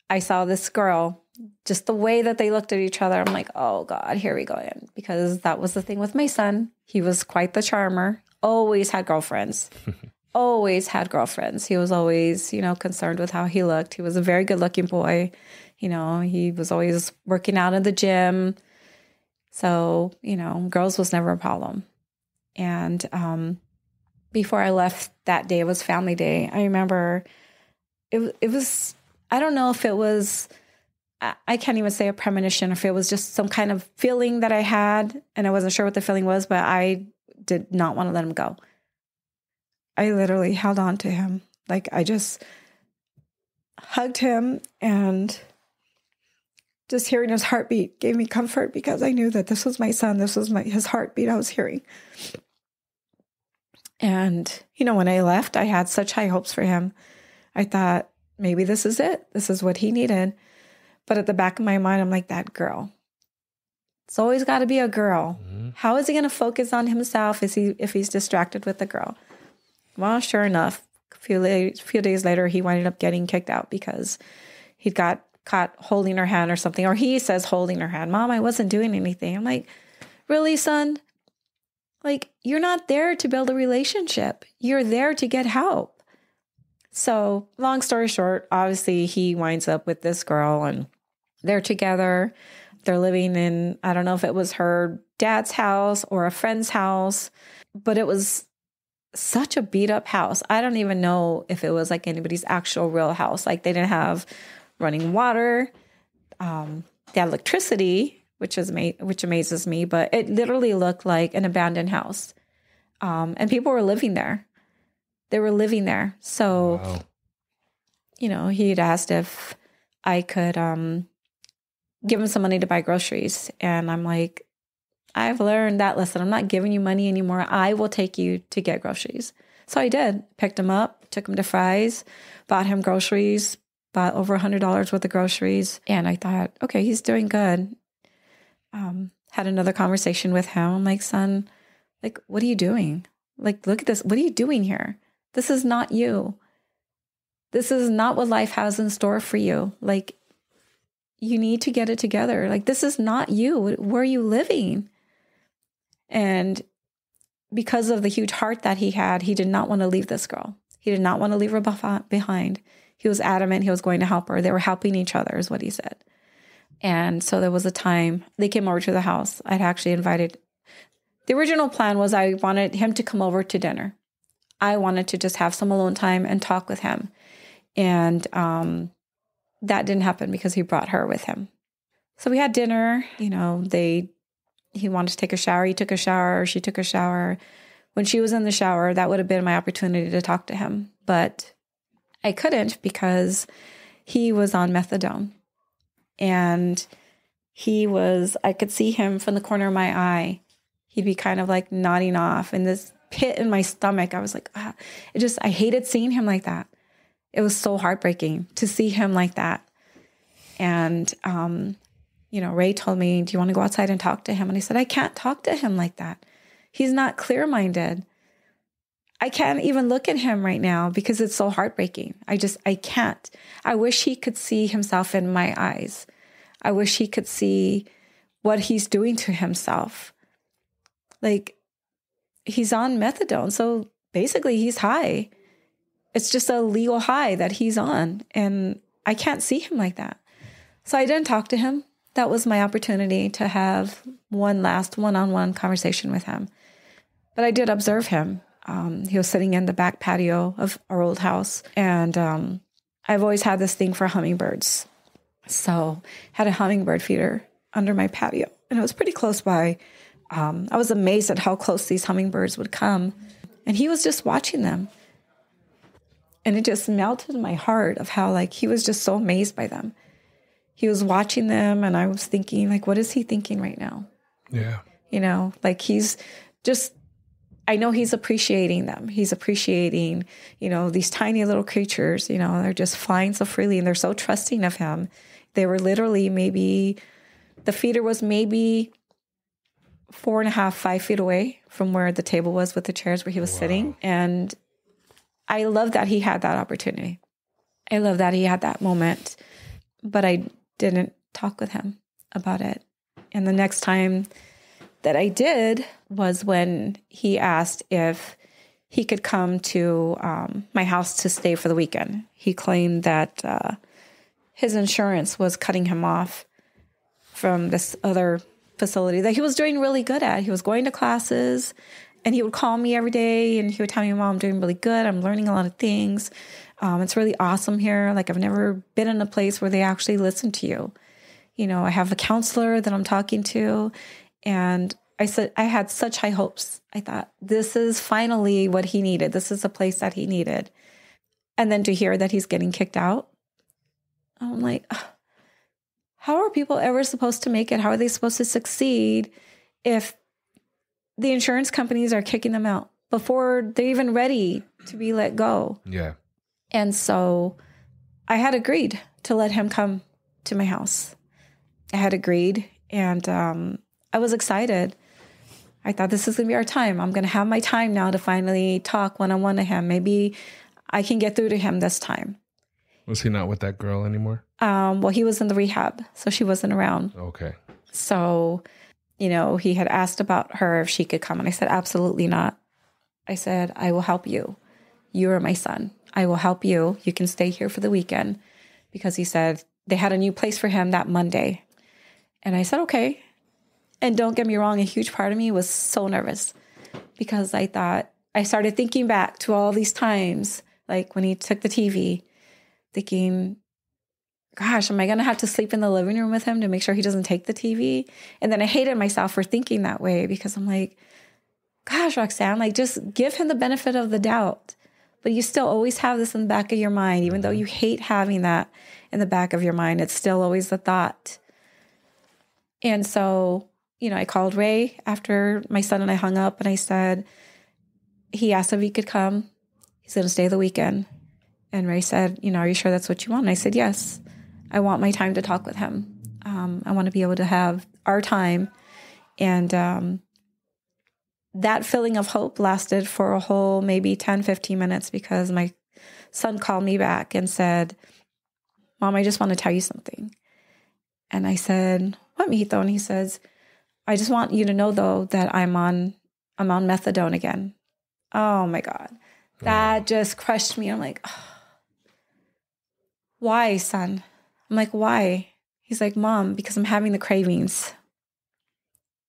I saw this girl, just the way that they looked at each other. I'm like, oh God, here we go again. Because that was the thing with my son. He was quite the charmer. Always had girlfriends. Always had girlfriends. He was always, concerned with how he looked. He was a very good looking boy. He was always working out in the gym. So, girls was never a problem. And before I left that day, it was family day. I remember it was, I don't know if it was, I can't even say a premonition, if it was just some kind of feeling that I had, and I wasn't sure what the feeling was, but I did not want to let him go. I literally held on to him. I just hugged him, and just hearing his heartbeat gave me comfort because I knew that this was my son. This was his heartbeat I was hearing. And, when I left, I had such high hopes for him. I thought, maybe this is it. This is what he needed. But at the back of my mind, I'm like, that girl. It's always got to be a girl. Mm-hmm. How is he going to focus on himself if he's distracted with the girl? Well, sure enough, a few days later, he ended up getting kicked out because he got caught holding her hand or something. Or he says holding her hand. Mom, I wasn't doing anything. I'm like, really, son? You're not there to build a relationship. You're there to get help. So long story short, obviously he winds up with this girl and they're together. They're living in, I don't know if it was her dad's house or a friend's house, but it was such a beat up house. I don't even know if it was anybody's actual real house. They didn't have running water. They had electricity, which amazes me, but it literally looked like an abandoned house. And people were living there. They were living there. So, wow. He'd asked if I could give him some money to buy groceries. And I'm like, I've learned that lesson. I'm not giving you money anymore. I will take you to get groceries. So I did. Picked him up, took him to Fry's, bought him groceries, bought over $100 worth of groceries. And I thought, okay, he's doing good. Had another conversation with him. I'm like, son, what are you doing? Look at this. What are you doing here? This is not you. This is not what life has in store for you. You need to get it together. This is not you. Where are you living? And because of the huge heart that he had, he did not want to leave this girl. He did not want to leave her behind. He was adamant he was going to help her. They were helping each other is what he said. And so there was a time they came over to the house. I'd actually invited. The original plan was I wanted him to come over to dinner. I wanted to just have some alone time and talk with him. And that didn't happen because he brought her with him. So we had dinner. You know, he wanted to take a shower. He took a shower. She took a shower. When she was in the shower, that would have been my opportunity to talk to him. But I couldn't because he was on methadone. And I could see him from the corner of my eye. He'd be kind of like nodding off. And this pit in my stomach, I was like, I hated seeing him like that. It was so heartbreaking to see him like that. And, Ray told me, do you want to go outside and talk to him? And I said, I can't talk to him like that. He's not clear-minded. I can't even look at him right now because it's so heartbreaking. I can't. I wish he could see himself in my eyes. I wish he could see what he's doing to himself. Like, he's on methadone. So basically he's high. It's just a legal high that he's on. And I can't see him like that. So I didn't talk to him. That was my opportunity to have one last one-on-one conversation with him. But I did observe him. He was sitting in the back patio of our old house. And I've always had this thing for hummingbirds. So had a hummingbird feeder under my patio. And it was pretty close by. I was amazed at how close these hummingbirds would come. And he was just watching them. And it just melted my heart of how, like, he was just so amazed by them. He was watching them, and I was thinking, like, what is he thinking right now? Yeah. You know, like, he's just, I know he's appreciating them. He's appreciating, these tiny little creatures, they're just flying so freely, and they're so trusting of him. They were literally the feeder was maybe 4.5, 5 feet away from where the table was with the chairs where he was sitting. And I love that he had that opportunity. I love that he had that moment, but I didn't talk with him about it. And the next time that I did was when he asked if he could come to my house to stay for the weekend. He claimed that his insurance was cutting him off from this other facility that he was doing really good at. He was going to classes, and he would call me every day, and he would tell me, Mom, I'm doing really good. I'm learning a lot of things. It's really awesome here. Like, I've never been in a place where they actually listen to you. I have a counselor that I'm talking to. And I said, I had such high hopes. I thought, this is finally what he needed. This is a place that he needed. And then to hear that he's getting kicked out, I'm like, how are people ever supposed to make it? How are they supposed to succeed if the insurance companies are kicking them out before they're even ready to be let go? Yeah. And so I had agreed to let him come to my house. I had agreed, and I was excited. I thought, this is going to be our time. I'm going to have my time now to finally talk one-on-one to him. Maybe I can get through to him this time. Was he not with that girl anymore? Well, he was in the rehab, so she wasn't around. Okay. So, he had asked about her if she could come, and I said, absolutely not. I said, I will help you. You are my son. I will help you. You can stay here for the weekend, because he said they had a new place for him that Monday. And I said, okay. And don't get me wrong, a huge part of me was so nervous, because I started thinking back to all these times, like when he took the TV, thinking, gosh, am I going to have to sleep in the living room with him to make sure he doesn't take the TV? And then I hated myself for thinking that way, because I'm like, gosh, Roxanne, like, just give him the benefit of the doubt. But you still always have this in the back of your mind, even though you hate having that in the back of your mind, it's still always the thought. And so, I called Ray after my son and I hung up, and I said, he asked if he could come. He's going to stay the weekend. And Ray said, are you sure that's what you want? And I said, yes, I want my time to talk with him. I want to be able to have our time. And that feeling of hope lasted for a whole maybe 10, 15 minutes, because my son called me back and said, Mom, I just want to tell you something. And I said, what, mijito? And he says, I just want you to know, though, that I'm on I'm on methadone again. Oh my God. That just crushed me. I'm like, oh, why, son? I'm like, why? He's like, Mom, because I'm having the cravings.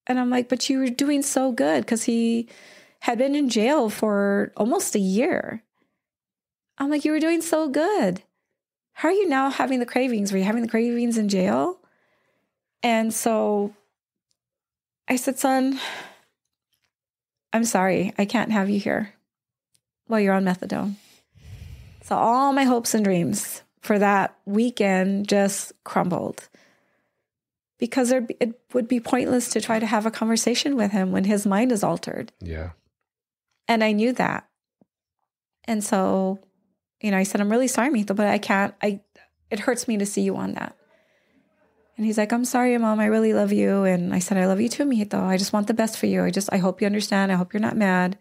And I'm like, but you were doing so good, because he had been in jail for almost a year. I'm like, you were doing so good. How are you now having the cravings? Were you having the cravings in jail? And so I said, son, I'm sorry. I can't have you here while you're on methadone. So all my hopes and dreams for that weekend just crumbled, because it would be pointless to try to have a conversation with him when his mind is altered. Yeah. And I knew that. And so, I said, I'm really sorry, Mito, but I can't. It hurts me to see you on that. And he's like, I'm sorry, Mom. I really love you. And I said, I love you too, Mito. I just want the best for you. I hope you understand. I hope you're not mad.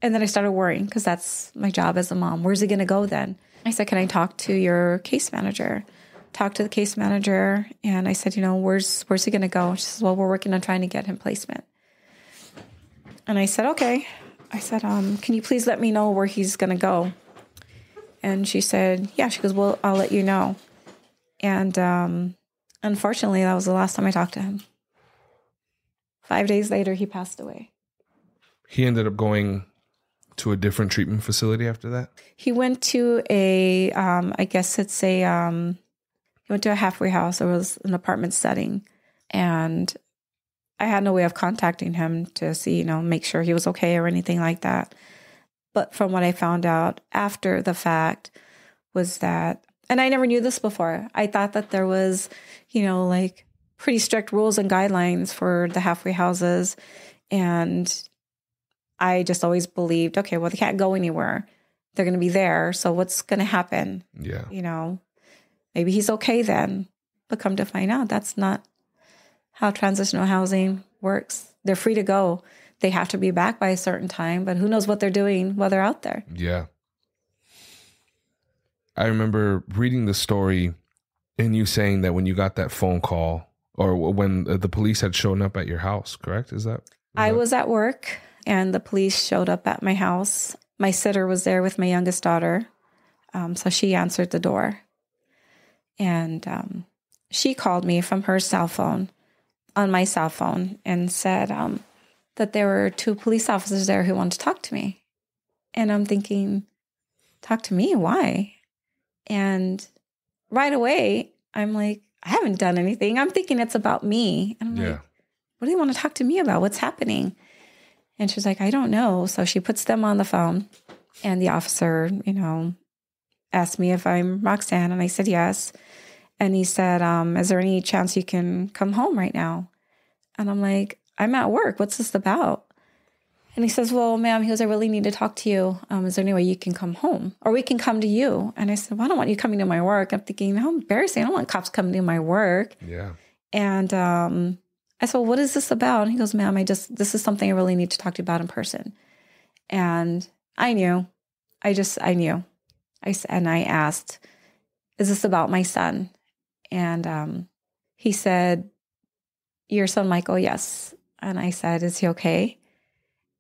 And then I started worrying, because that's my job as a mom. Where's it going to go then? I said, can I talk to your case manager? Talk to the case manager. And I said, where's he going to go? She says, well, we're working on trying to get him placement. And I said, okay. I said, can you please let me know where he's going to go? And she said, yeah. She goes, well, I'll let you know. And unfortunately, that was the last time I talked to him. 5 days later, he passed away. He ended up going to a different treatment facility after that? He went to he went to a halfway house. It was an apartment setting. And I had no way of contacting him to see, make sure he was okay or anything like that. But from what I found out after the fact was that, and I never knew this before, I thought that there was, like pretty strict rules and guidelines for the halfway houses. And I just always believed, okay, well, they can't go anywhere. They're going to be there. So what's going to happen? Yeah. Maybe he's okay then. But come to find out, that's not how transitional housing works. They're free to go. They have to be back by a certain time, but who knows what they're doing while they're out there. Yeah. I remember reading the story and you saying that when you got that phone call, or when the police had shown up at your house, correct? I was at work and the police showed up at my house. My sitter was there with my youngest daughter. So she answered the door. And she called me from her cell phone, on my cell phone, and said that there were 2 police officers there who wanted to talk to me. And I'm thinking, talk to me? Why? And right away, I'm like, I haven't done anything. I'm thinking it's about me. And I'm like, what do they want to talk to me about? What's happening? And she's like, I don't know. So she puts them on the phone. And the officer, asked me if I'm Roxanne. And I said, yes. And he said, is there any chance you can come home right now? And I'm like, I'm at work. What's this about? And he says, well, ma'am, he goes, I really need to talk to you. Is there any way you can come home? Or we can come to you? And I said, well, I don't want you coming to my work. I'm thinking, how embarrassing. I don't want cops coming to my work. Yeah. And I said, well, what is this about? And he goes, ma'am, this is something I really need to talk to you about in person. And I knew. I knew. I asked, is this about my son? And he said, your son, Michael, yes. And I said, is he okay?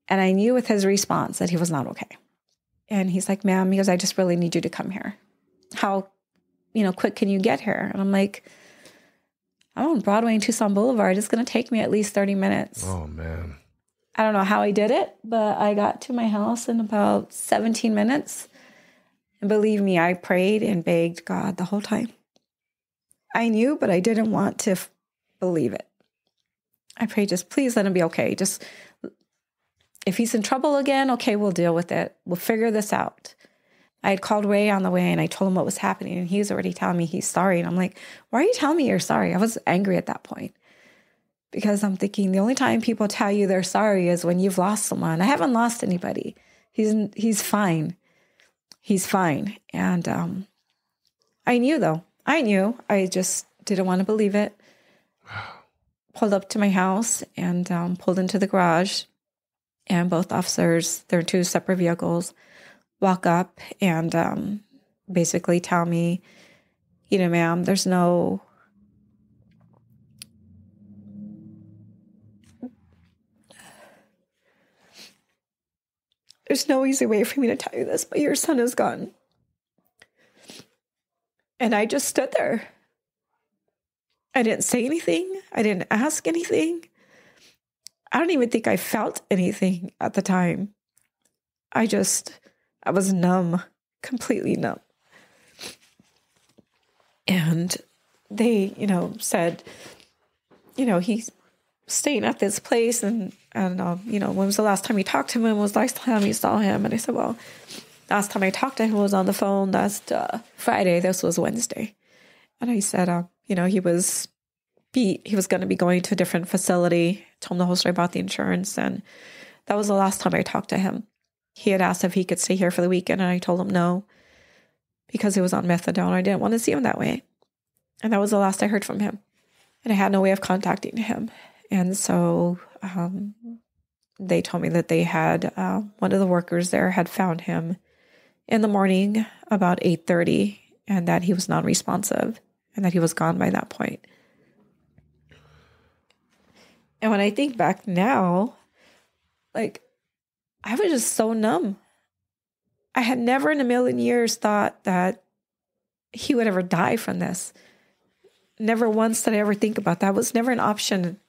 And I knew with his response that he was not okay. And he's like, ma'am, he goes, I just really need you to come here. How, quick can you get here? And I'm like, I'm on Broadway and Tucson Boulevard. It's going to take me at least 30 minutes. Oh, man. I don't know how I did it, but I got to my house in about 17 minutes. And believe me, I prayed and begged God the whole time. I knew, but I didn't want to believe it. I prayed, just please let him be okay. Just, if he's in trouble again, okay, we'll deal with it. We'll figure this out. I had called Ray on the way and I told him what was happening. And he was already telling me he's sorry. And I'm like, why are you telling me you're sorry? I was angry at that point. Because I'm thinking the only time people tell you they're sorry is when you've lost someone. I haven't lost anybody. He's fine. He's fine. And I knew, though. I knew. I just didn't want to believe it. Pulled up to my house and pulled into the garage. And both officers, they're 2 separate vehicles, walk up and basically tell me, ma'am, there's no... there's no easy way for me to tell you this, but your son is gone. And I just stood there. I didn't say anything. I didn't ask anything. I don't even think I felt anything at the time. I was numb, completely numb. And they, said, he's staying at this place. And when was the last time you talked to him? When was the last time you saw him? And I said, well, last time I talked to him was on the phone last Friday. This was Wednesday. And I said, he was beat. He was going to be going to a different facility. Told him the whole story about the insurance. And that was the last time I talked to him. He had asked if he could stay here for the weekend. And I told him no, because he was on methadone. I didn't want to see him that way. And that was the last I heard from him. And I had no way of contacting him. And so they told me that they had, one of the workers there had found him in the morning about 8:30, and that he was non-responsive and that he was gone by that point. And when I think back now, I was just so numb. I had never in a million years thought that he would ever die from this. Never once did I ever think about that. It was never an option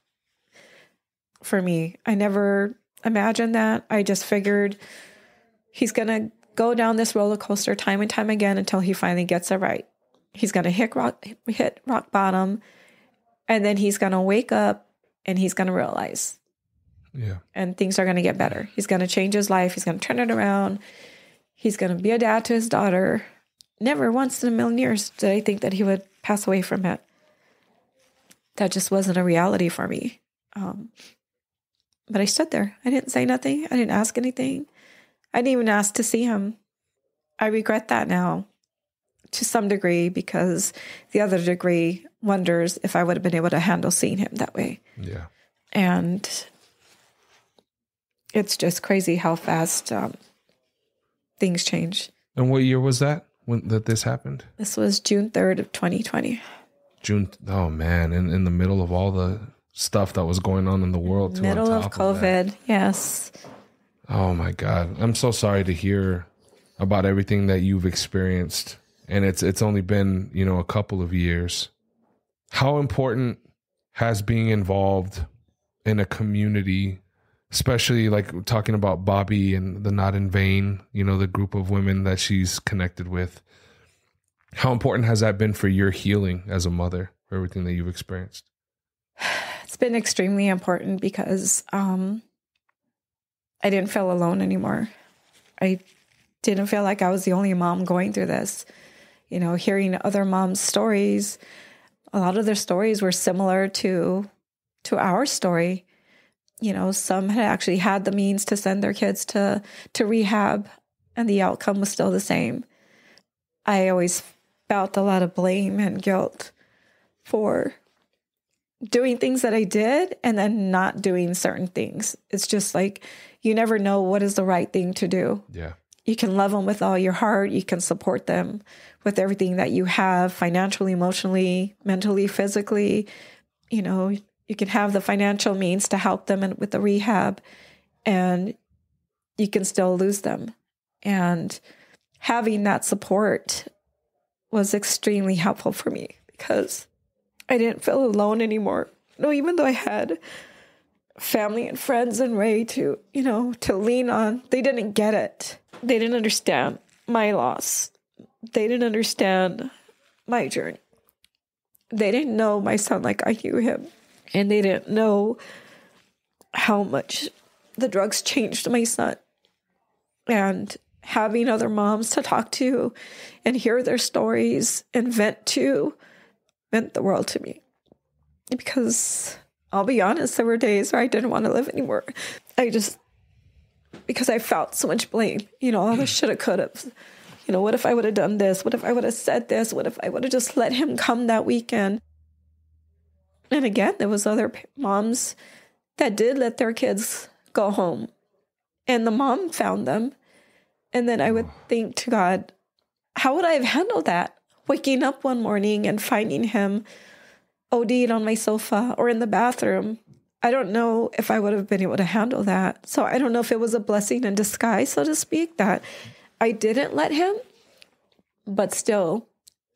for me. I never imagined that. I just figured he's going to go down this roller coaster time and time again until he finally gets it right. He's going to hit rock bottom, and then he's going to wake up and he's going to realize. Yeah. And things are going to get better. He's going to change his life. He's going to turn it around. He's going to be a dad to his daughter. Never once in a million years did I think that he would pass away from it. That just wasn't a reality for me. But I stood there. I didn't say nothing. I didn't ask anything. I didn't even ask to see him. I regret that now to some degree, because the other degree wonders if I would have been able to handle seeing him that way. Yeah. And it's just crazy how fast things change. And what year was that that this happened? This was June 3rd of 2020. Oh man, in the middle of all the stuff that was going on in the world too. Middle of COVID, yes. Oh my God. I'm so sorry to hear about everything that you've experienced. And it's only been, a couple of years. How important has being involved in a community, especially like talking about Bobby and the Not in Vain, the group of women that she's connected with. How important has that been for your healing as a mother, for everything that you've experienced? It's been extremely important because I didn't feel alone anymore. I didn't feel like I was the only mom going through this. Hearing other moms' stories, a lot of their stories were similar to our story. Some had actually had the means to send their kids to rehab, and the outcome was still the same. I always felt a lot of blame and guilt for doing things that I did and then not doing certain things. It's just like you never know what is the right thing to do. Yeah. You can love them with all your heart. You can support them with everything that you have, financially, emotionally, mentally, physically. You can have the financial means to help them with the rehab, and you can still lose them. And having that support was extremely helpful for me because I didn't feel alone anymore. Even though I had family and friends and Ray to lean on, they didn't get it. They didn't understand my loss. They didn't understand my journey. They didn't know my son like I knew him. And they didn't know how much the drugs changed my son. And having other moms to talk to and hear their stories and vent to meant the world to me. Because I'll be honest, there were days where I didn't want to live anymore. Because I felt so much blame, all the shoulda, coulda. What if I would have done this? What if I would have said this? What if I would have just let him come that weekend? And again, there was other moms that did let their kids go home. And the mom found them. And then I would think to God, how would I have handled that? Waking up one morning and finding him OD'd on my sofa or in the bathroom I don't know if I would have been able to handle that. So I don't know if it was a blessing in disguise, so to speak, that I didn't let him. But still,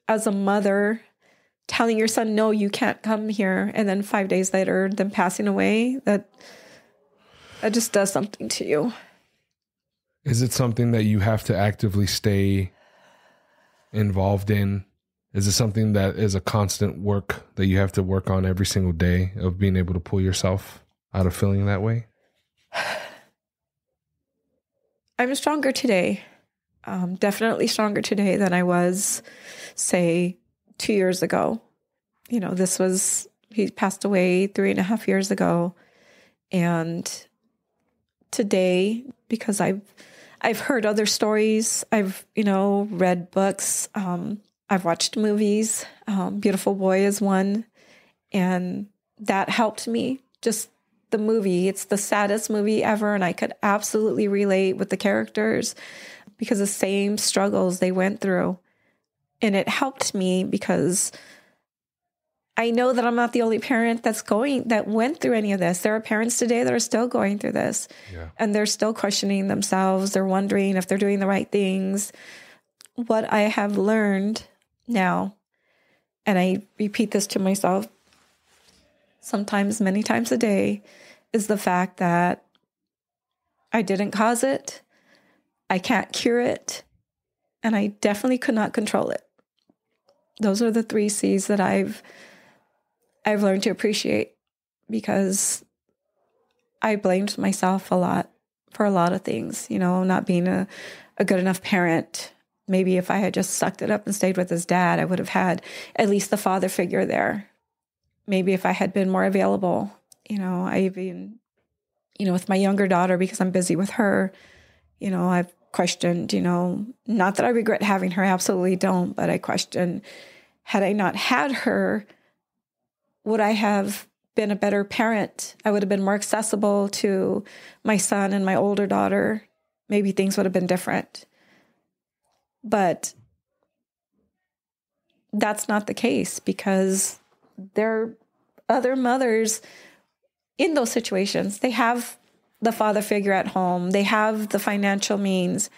as a mother, telling your son, no, you can't come here, and then 5 days later, them passing away, that just does something to you. Is it something that you have to actively stay involved in? Is it something that is a constant work that you have to work on every single day of being able to pull yourself out of feeling that way? I'm stronger today. Definitely stronger today than I was, say, 2 years ago. He passed away 3.5 years ago. And today, because I've heard other stories, I've, read books, I've watched movies. Beautiful Boy is one. And that helped me. Just the movie. It's the saddest movie ever. And I could absolutely relate with the characters because the same struggles they went through. And it helped me because I know that I'm not the only parent that went through any of this. There are parents today that are still going through this. Yeah. And they're still questioning themselves. They're wondering if they're doing the right things. What I have learned now, and I repeat this to myself sometimes, many times a day, is the fact that I didn't cause it. I can't cure it. And I definitely could not control it. Those are the 3 C's that I've learned to appreciate, because I blamed myself a lot for a lot of things, not being a good enough parent. Maybe if I had just sucked it up and stayed with his dad, I would have had at least the father figure there. Maybe if I had been more available, I even, with my younger daughter, because I'm busy with her, I've questioned, not that I regret having her, I absolutely don't, but I question, had I not had her, would I have been a better parent? I would have been more accessible to my son and my older daughter. Maybe things would have been different. But that's not the case, because there are other mothers in those situations. They have the father figure at home. They have the financial means,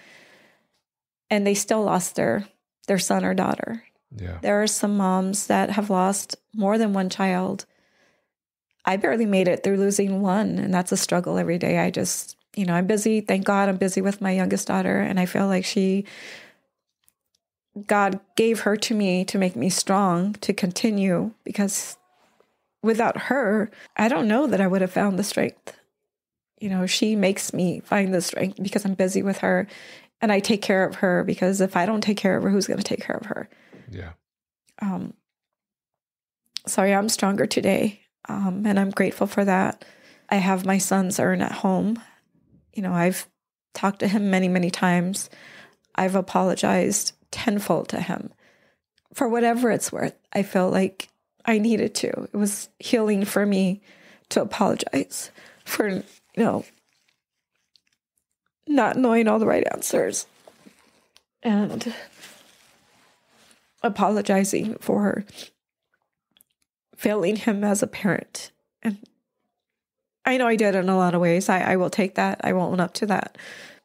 and they still lost their son or daughter. Yeah. There are some moms that have lost more than one child. I barely made it through losing one, and that's a struggle every day. I just, I'm busy. Thank God I'm busy with my youngest daughter, and I feel like God gave her to me to make me strong to continue, because without her, I don't know that I would have found the strength. She makes me find the strength because I'm busy with her, and I take care of her, because if I don't take care of her, who's going to take care of her? Yeah. So I am stronger today, and I'm grateful for that. I have my son's urn at home. I've talked to him many, many times. I've apologized tenfold to him for whatever it's worth. I felt like I needed to. It was healing for me to apologize for, not knowing all the right answers, and apologizing for failing him as a parent. And I know I did in a lot of ways. I will take that. I will own up to that.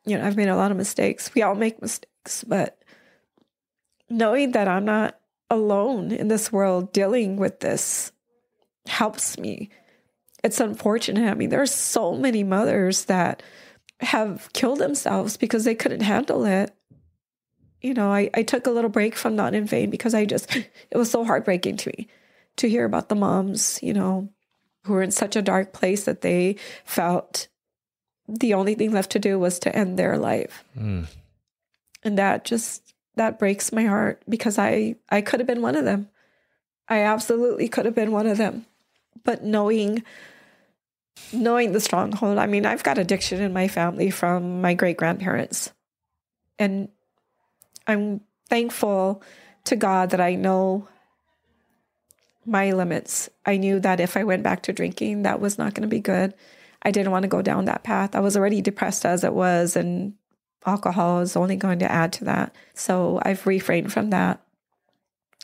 I've made a lot of mistakes. We all make mistakes, but knowing that I'm not alone in this world dealing with this helps me. It's unfortunate. I mean, there are so many mothers that have killed themselves because they couldn't handle it. I took a little break from Not in Vain because it was so heartbreaking to me to hear about the moms, who were in such a dark place that they felt the only thing left to do was to end their life. Mm. And that breaks my heart, because I could have been one of them. I absolutely could have been one of them. But knowing the stronghold, I mean, I've got addiction in my family from my great-grandparents. And I'm thankful to God that I know my limits. I knew that if I went back to drinking, that was not going to be good. I didn't want to go down that path. I was already depressed as it was, and alcohol is only going to add to that. So I've refrained from that.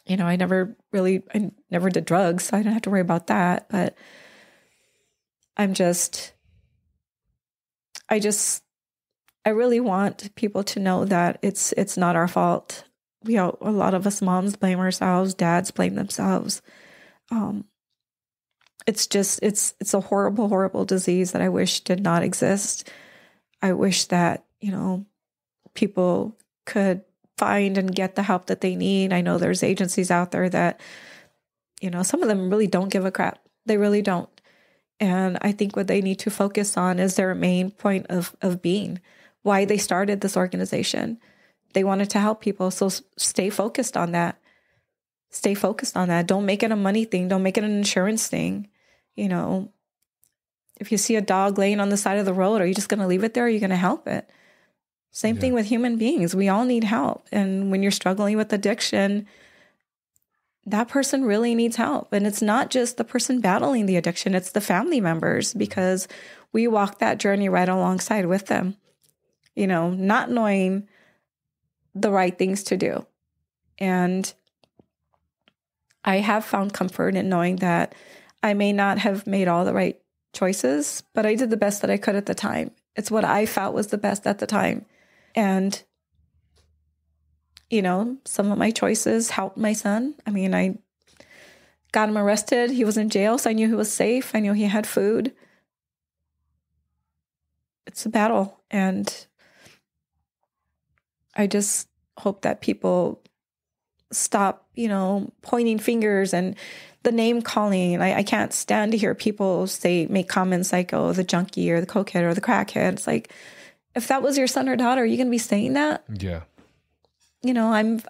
I never did drugs, so I didn't have to worry about that. But I really want people to know that it's not our fault. A lot of us moms blame ourselves, dads blame themselves. It's a horrible, horrible disease that I wish did not exist. I wish that, people could find and get the help that they need. I know there's agencies out there that, some of them really don't give a crap. They really don't. And I think what they need to focus on is their main point of being, why they started this organization. They wanted to help people. So stay focused on that. Stay focused on that. Don't make it a money thing. Don't make it an insurance thing. If you see a dog laying on the side of the road, are you just going to leave it there? Or are you going to help it? Same thing with human beings. We all need help. And when you're struggling with addiction, that person really needs help. And it's not just the person battling the addiction, it's the family members, because we walk that journey right alongside with them, not knowing the right things to do. And I have found comfort in knowing that I may not have made all the right choices, but I did the best that I could at the time. It's what I felt was the best at the time. And, some of my choices helped my son. I got him arrested. He was in jail, so I knew he was safe. I knew he had food. It's a battle. And I just hope that people stop, pointing fingers and the name calling. I can't stand to hear people make comments like, oh, the junkie or the cokehead or the crackhead. It's like, if that was your son or daughter, are you going to be saying that? Yeah.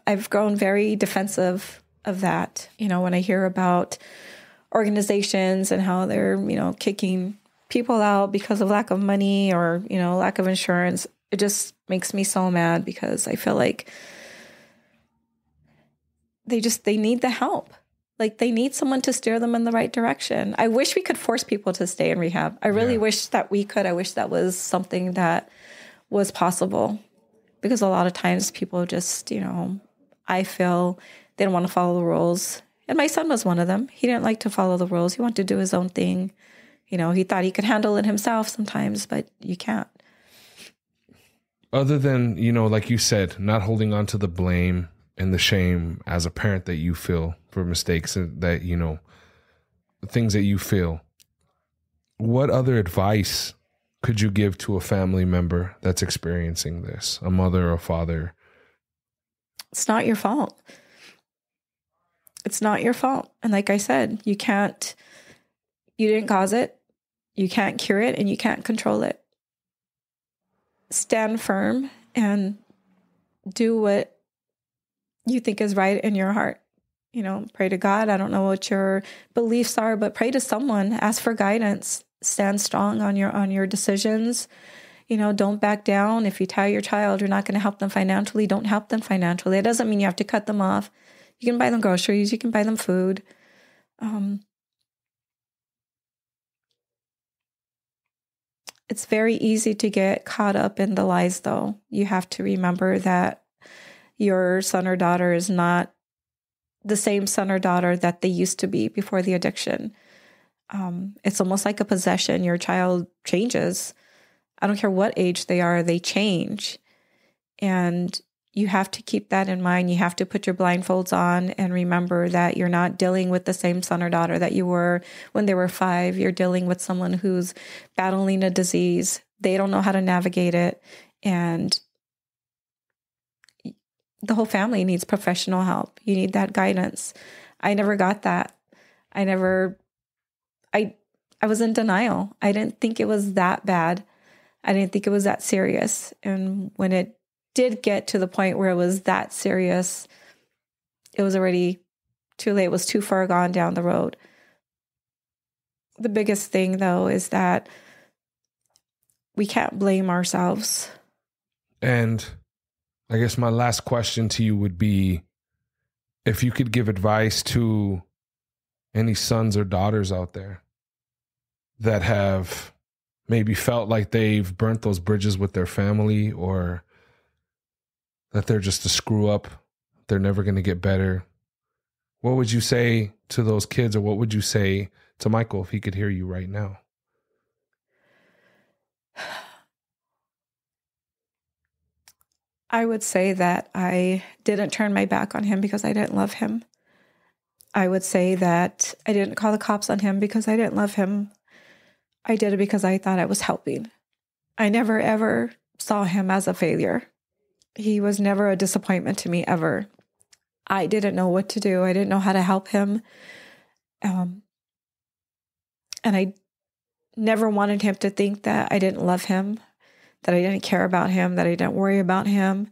I've grown very defensive of that. When I hear about organizations and how they're, kicking people out because of lack of money or, lack of insurance, it just makes me so mad, because I feel like they need the help. Like, they need someone to steer them in the right direction. I wish we could force people to stay in rehab. I really wish that we could. I wish that was something that was possible, because a lot of times people just, I feel they don't want to follow the rules. And my son was one of them. He didn't like to follow the rules. He wanted to do his own thing. He thought he could handle it himself sometimes, but you can't. Other than, like you said, not holding on to the blame and the shame as a parent that you feel for mistakes that, things that you feel, what other advice could you give to a family member that's experiencing this, a mother or father? It's not your fault. It's not your fault. And like I said, you didn't cause it, you can't cure it, and you can't control it. Stand firm and do what you think is right in your heart. Pray to God. I don't know what your beliefs are, but pray to someone, ask for guidance, stand strong on your decisions. Don't back down. If you tell your child you're not going to help them financially, don't help them financially. It doesn't mean you have to cut them off. You can buy them groceries. You can buy them food. It's very easy to get caught up in the lies, though. You have to remember that your son or daughter is not the same son or daughter that they used to be before the addiction. It's almost like a possession. Your child changes. I don't care what age they are, they change. And you have to keep that in mind. You have to put your blindfolds on and remember that you're not dealing with the same son or daughter that you were when they were 5. You're dealing with someone who's battling a disease. They don't know how to navigate it. And the whole family needs professional help. You need that guidance. I never got that. I was in denial. I didn't think it was that bad. I didn't think it was that serious. And when it did get to the point where it was that serious, it was already too late. It was too far gone down the road. The biggest thing, though, is that we can't blame ourselves. And I guess my last question to you would be, if you could give advice to any sons or daughters out there that have maybe felt like they've burnt those bridges with their family, or that they're just a screw up, they're never going to get better, what would you say to those kids, or what would you say to Michael if he could hear you right now? I would say that I didn't turn my back on him because I didn't love him. I would say that I didn't call the cops on him because I didn't love him. I did it because I thought I was helping. I never, ever saw him as a failure. He was never a disappointment to me, ever. I didn't know what to do. I didn't know how to help him. And I never wanted him to think that I didn't love him, that I didn't care about him, that I didn't worry about him.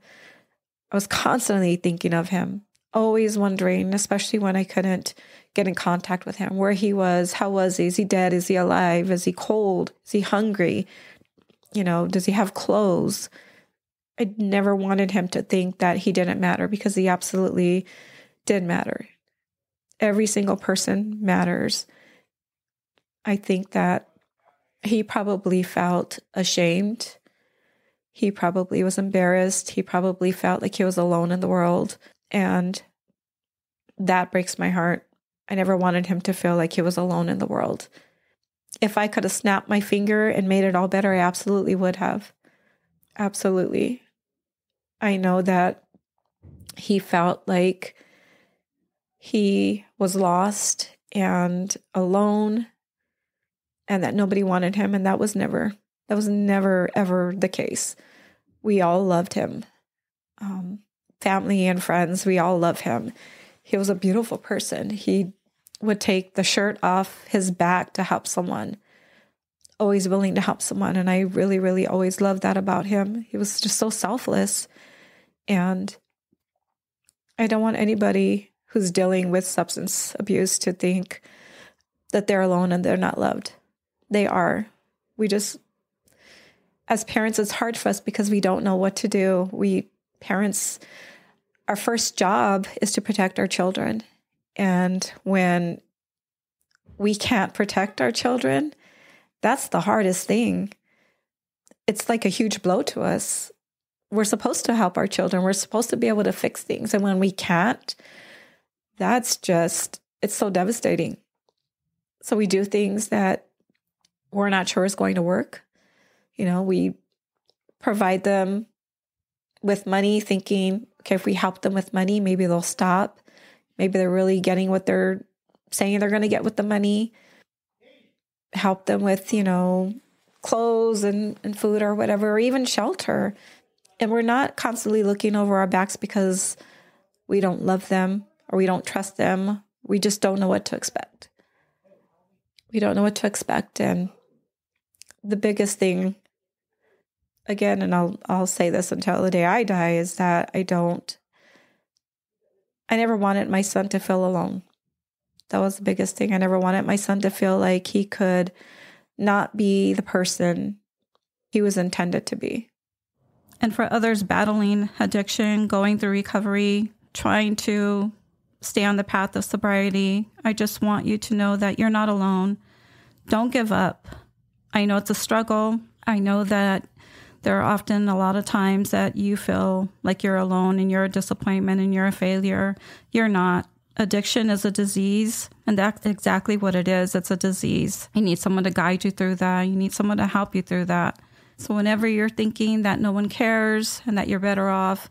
I was constantly thinking of him, always wondering, especially when I couldn't get in contact with him, where he was, how was he? Is he dead? Is he alive? Is he cold? Is he hungry? Does he have clothes? I never wanted him to think that he didn't matter, because he absolutely did matter. Every single person matters. I think that he probably felt ashamed. He probably was embarrassed. He probably felt like he was alone in the world. And that breaks my heart. I never wanted him to feel like he was alone in the world. If I could have snapped my finger and made it all better, I absolutely would have. Absolutely. I know that he felt like he was lost and alone, and that nobody wanted him. And that was never, ever the case. We all loved him. Family and friends, we all love him. He was a beautiful person. He would take the shirt off his back to help someone, always willing to help someone. And I really, really always loved that about him. He was just so selfless. And I don't want anybody who's dealing with substance abuse to think that they're alone and they're not loved. They are. As parents, it's hard for us because we don't know what to do. Parents, our first job is to protect our children. And when we can't protect our children, that's the hardest thing. It's like a huge blow to us. We're supposed to help our children. We're supposed to be able to fix things. And when we can't, it's so devastating. So we do things that we're not sure is going to work. We provide them with money thinking, okay, if we help them with money, maybe they'll stop. Maybe they're really getting what they're saying they're going to get with the money. Help them with, clothes and food or whatever, or even shelter. And we're not constantly looking over our backs because we don't love them or we don't trust them. We just don't know what to expect. We don't know what to expect. And the biggest thing, again, and I'll say this until the day I die, is that I never wanted my son to feel alone. That was the biggest thing. I never wanted my son to feel like he could not be the person he was intended to be. And for others battling addiction, going through recovery, trying to stay on the path of sobriety, I just want you to know that you're not alone. Don't give up. I know it's a struggle. I know that there are often a lot of times that you feel like you're alone and you're a disappointment and you're a failure. You're not. Addiction is a disease, and that's exactly what it is. It's a disease. You need someone to guide you through that. You need someone to help you through that. So whenever you're thinking that no one cares and that you're better off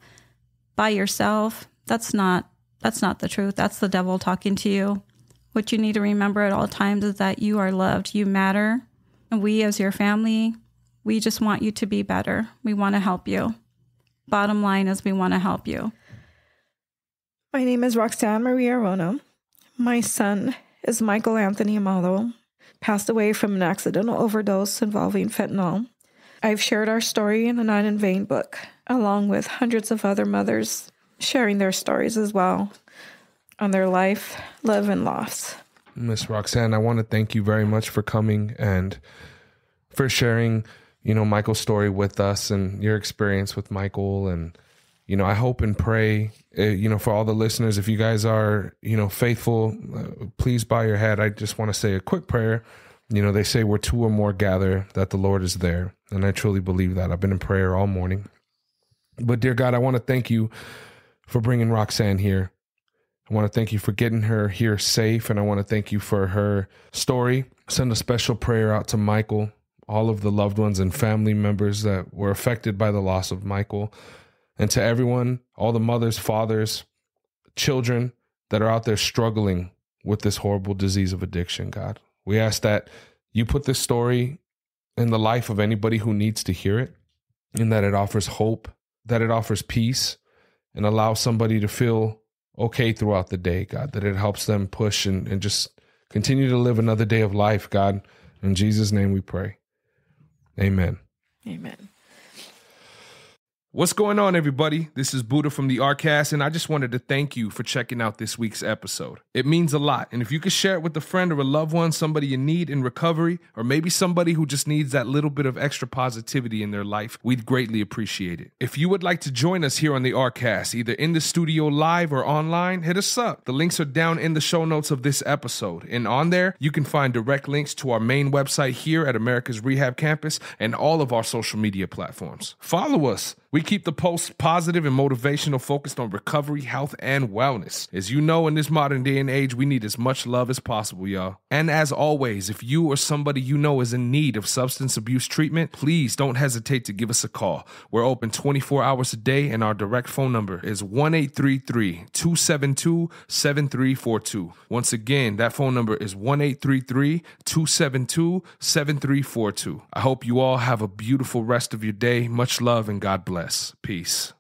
by yourself, that's not the truth. That's the devil talking to you. What you need to remember at all times is that you are loved. You matter. And we as your family, we just want you to be better. We want to help you. Bottom line is we want to help you. My name is Roxanne Maria Rono. My son is Michael Anthony Amado, passed away from an accidental overdose involving fentanyl. I've shared our story in the Not in Vain book, along with hundreds of other mothers sharing their stories as well on their life, love, and loss. Miss Roxanne, I want to thank you very much for coming and for sharing, Michael's story with us and your experience with Michael. And, I hope and pray, for all the listeners, if you guys are, faithful, please bow your head. I just want to say a quick prayer. They say where two or more gather, that the Lord is there. And I truly believe that. I've been in prayer all morning. But dear God, I want to thank you for bringing Roxanne here. I want to thank you for getting her here safe. And I want to thank you for her story. Send a special prayer out to Michael. all of the loved ones and family members that were affected by the loss of Michael. And to everyone, all the mothers, fathers, children that are out there struggling with this horrible disease of addiction, God. We ask that you put this story in the life of anybody who needs to hear it, and that it offers hope, that it offers peace, and allows somebody to feel okay throughout the day, God, that it helps them push and just continue to live another day of life, God. In Jesus' name we pray. Amen. Amen. What's going on, everybody? This is Buddha from the Arcast, and I just wanted to thank you for checking out this week's episode. It means a lot, and if you could share it with a friend or a loved one, somebody in need in recovery, or maybe somebody who just needs that little bit of extra positivity in their life, we'd greatly appreciate it. If you would like to join us here on the Arcast, either in the studio live or online, hit us up. The links are down in the show notes of this episode, and on there, you can find direct links to our main website here at America's Rehab Campus and all of our social media platforms. Follow us. We keep the posts positive and motivational, focused on recovery, health, and wellness. As you know, in this modern day and age, we need as much love as possible, y'all. And as always, if you or somebody you know is in need of substance abuse treatment, please don't hesitate to give us a call. We're open 24 hours a day, and our direct phone number is 1-833-272-7342. Once again, that phone number is 1-833-272-7342. I hope you all have a beautiful rest of your day. Much love and God bless. Peace.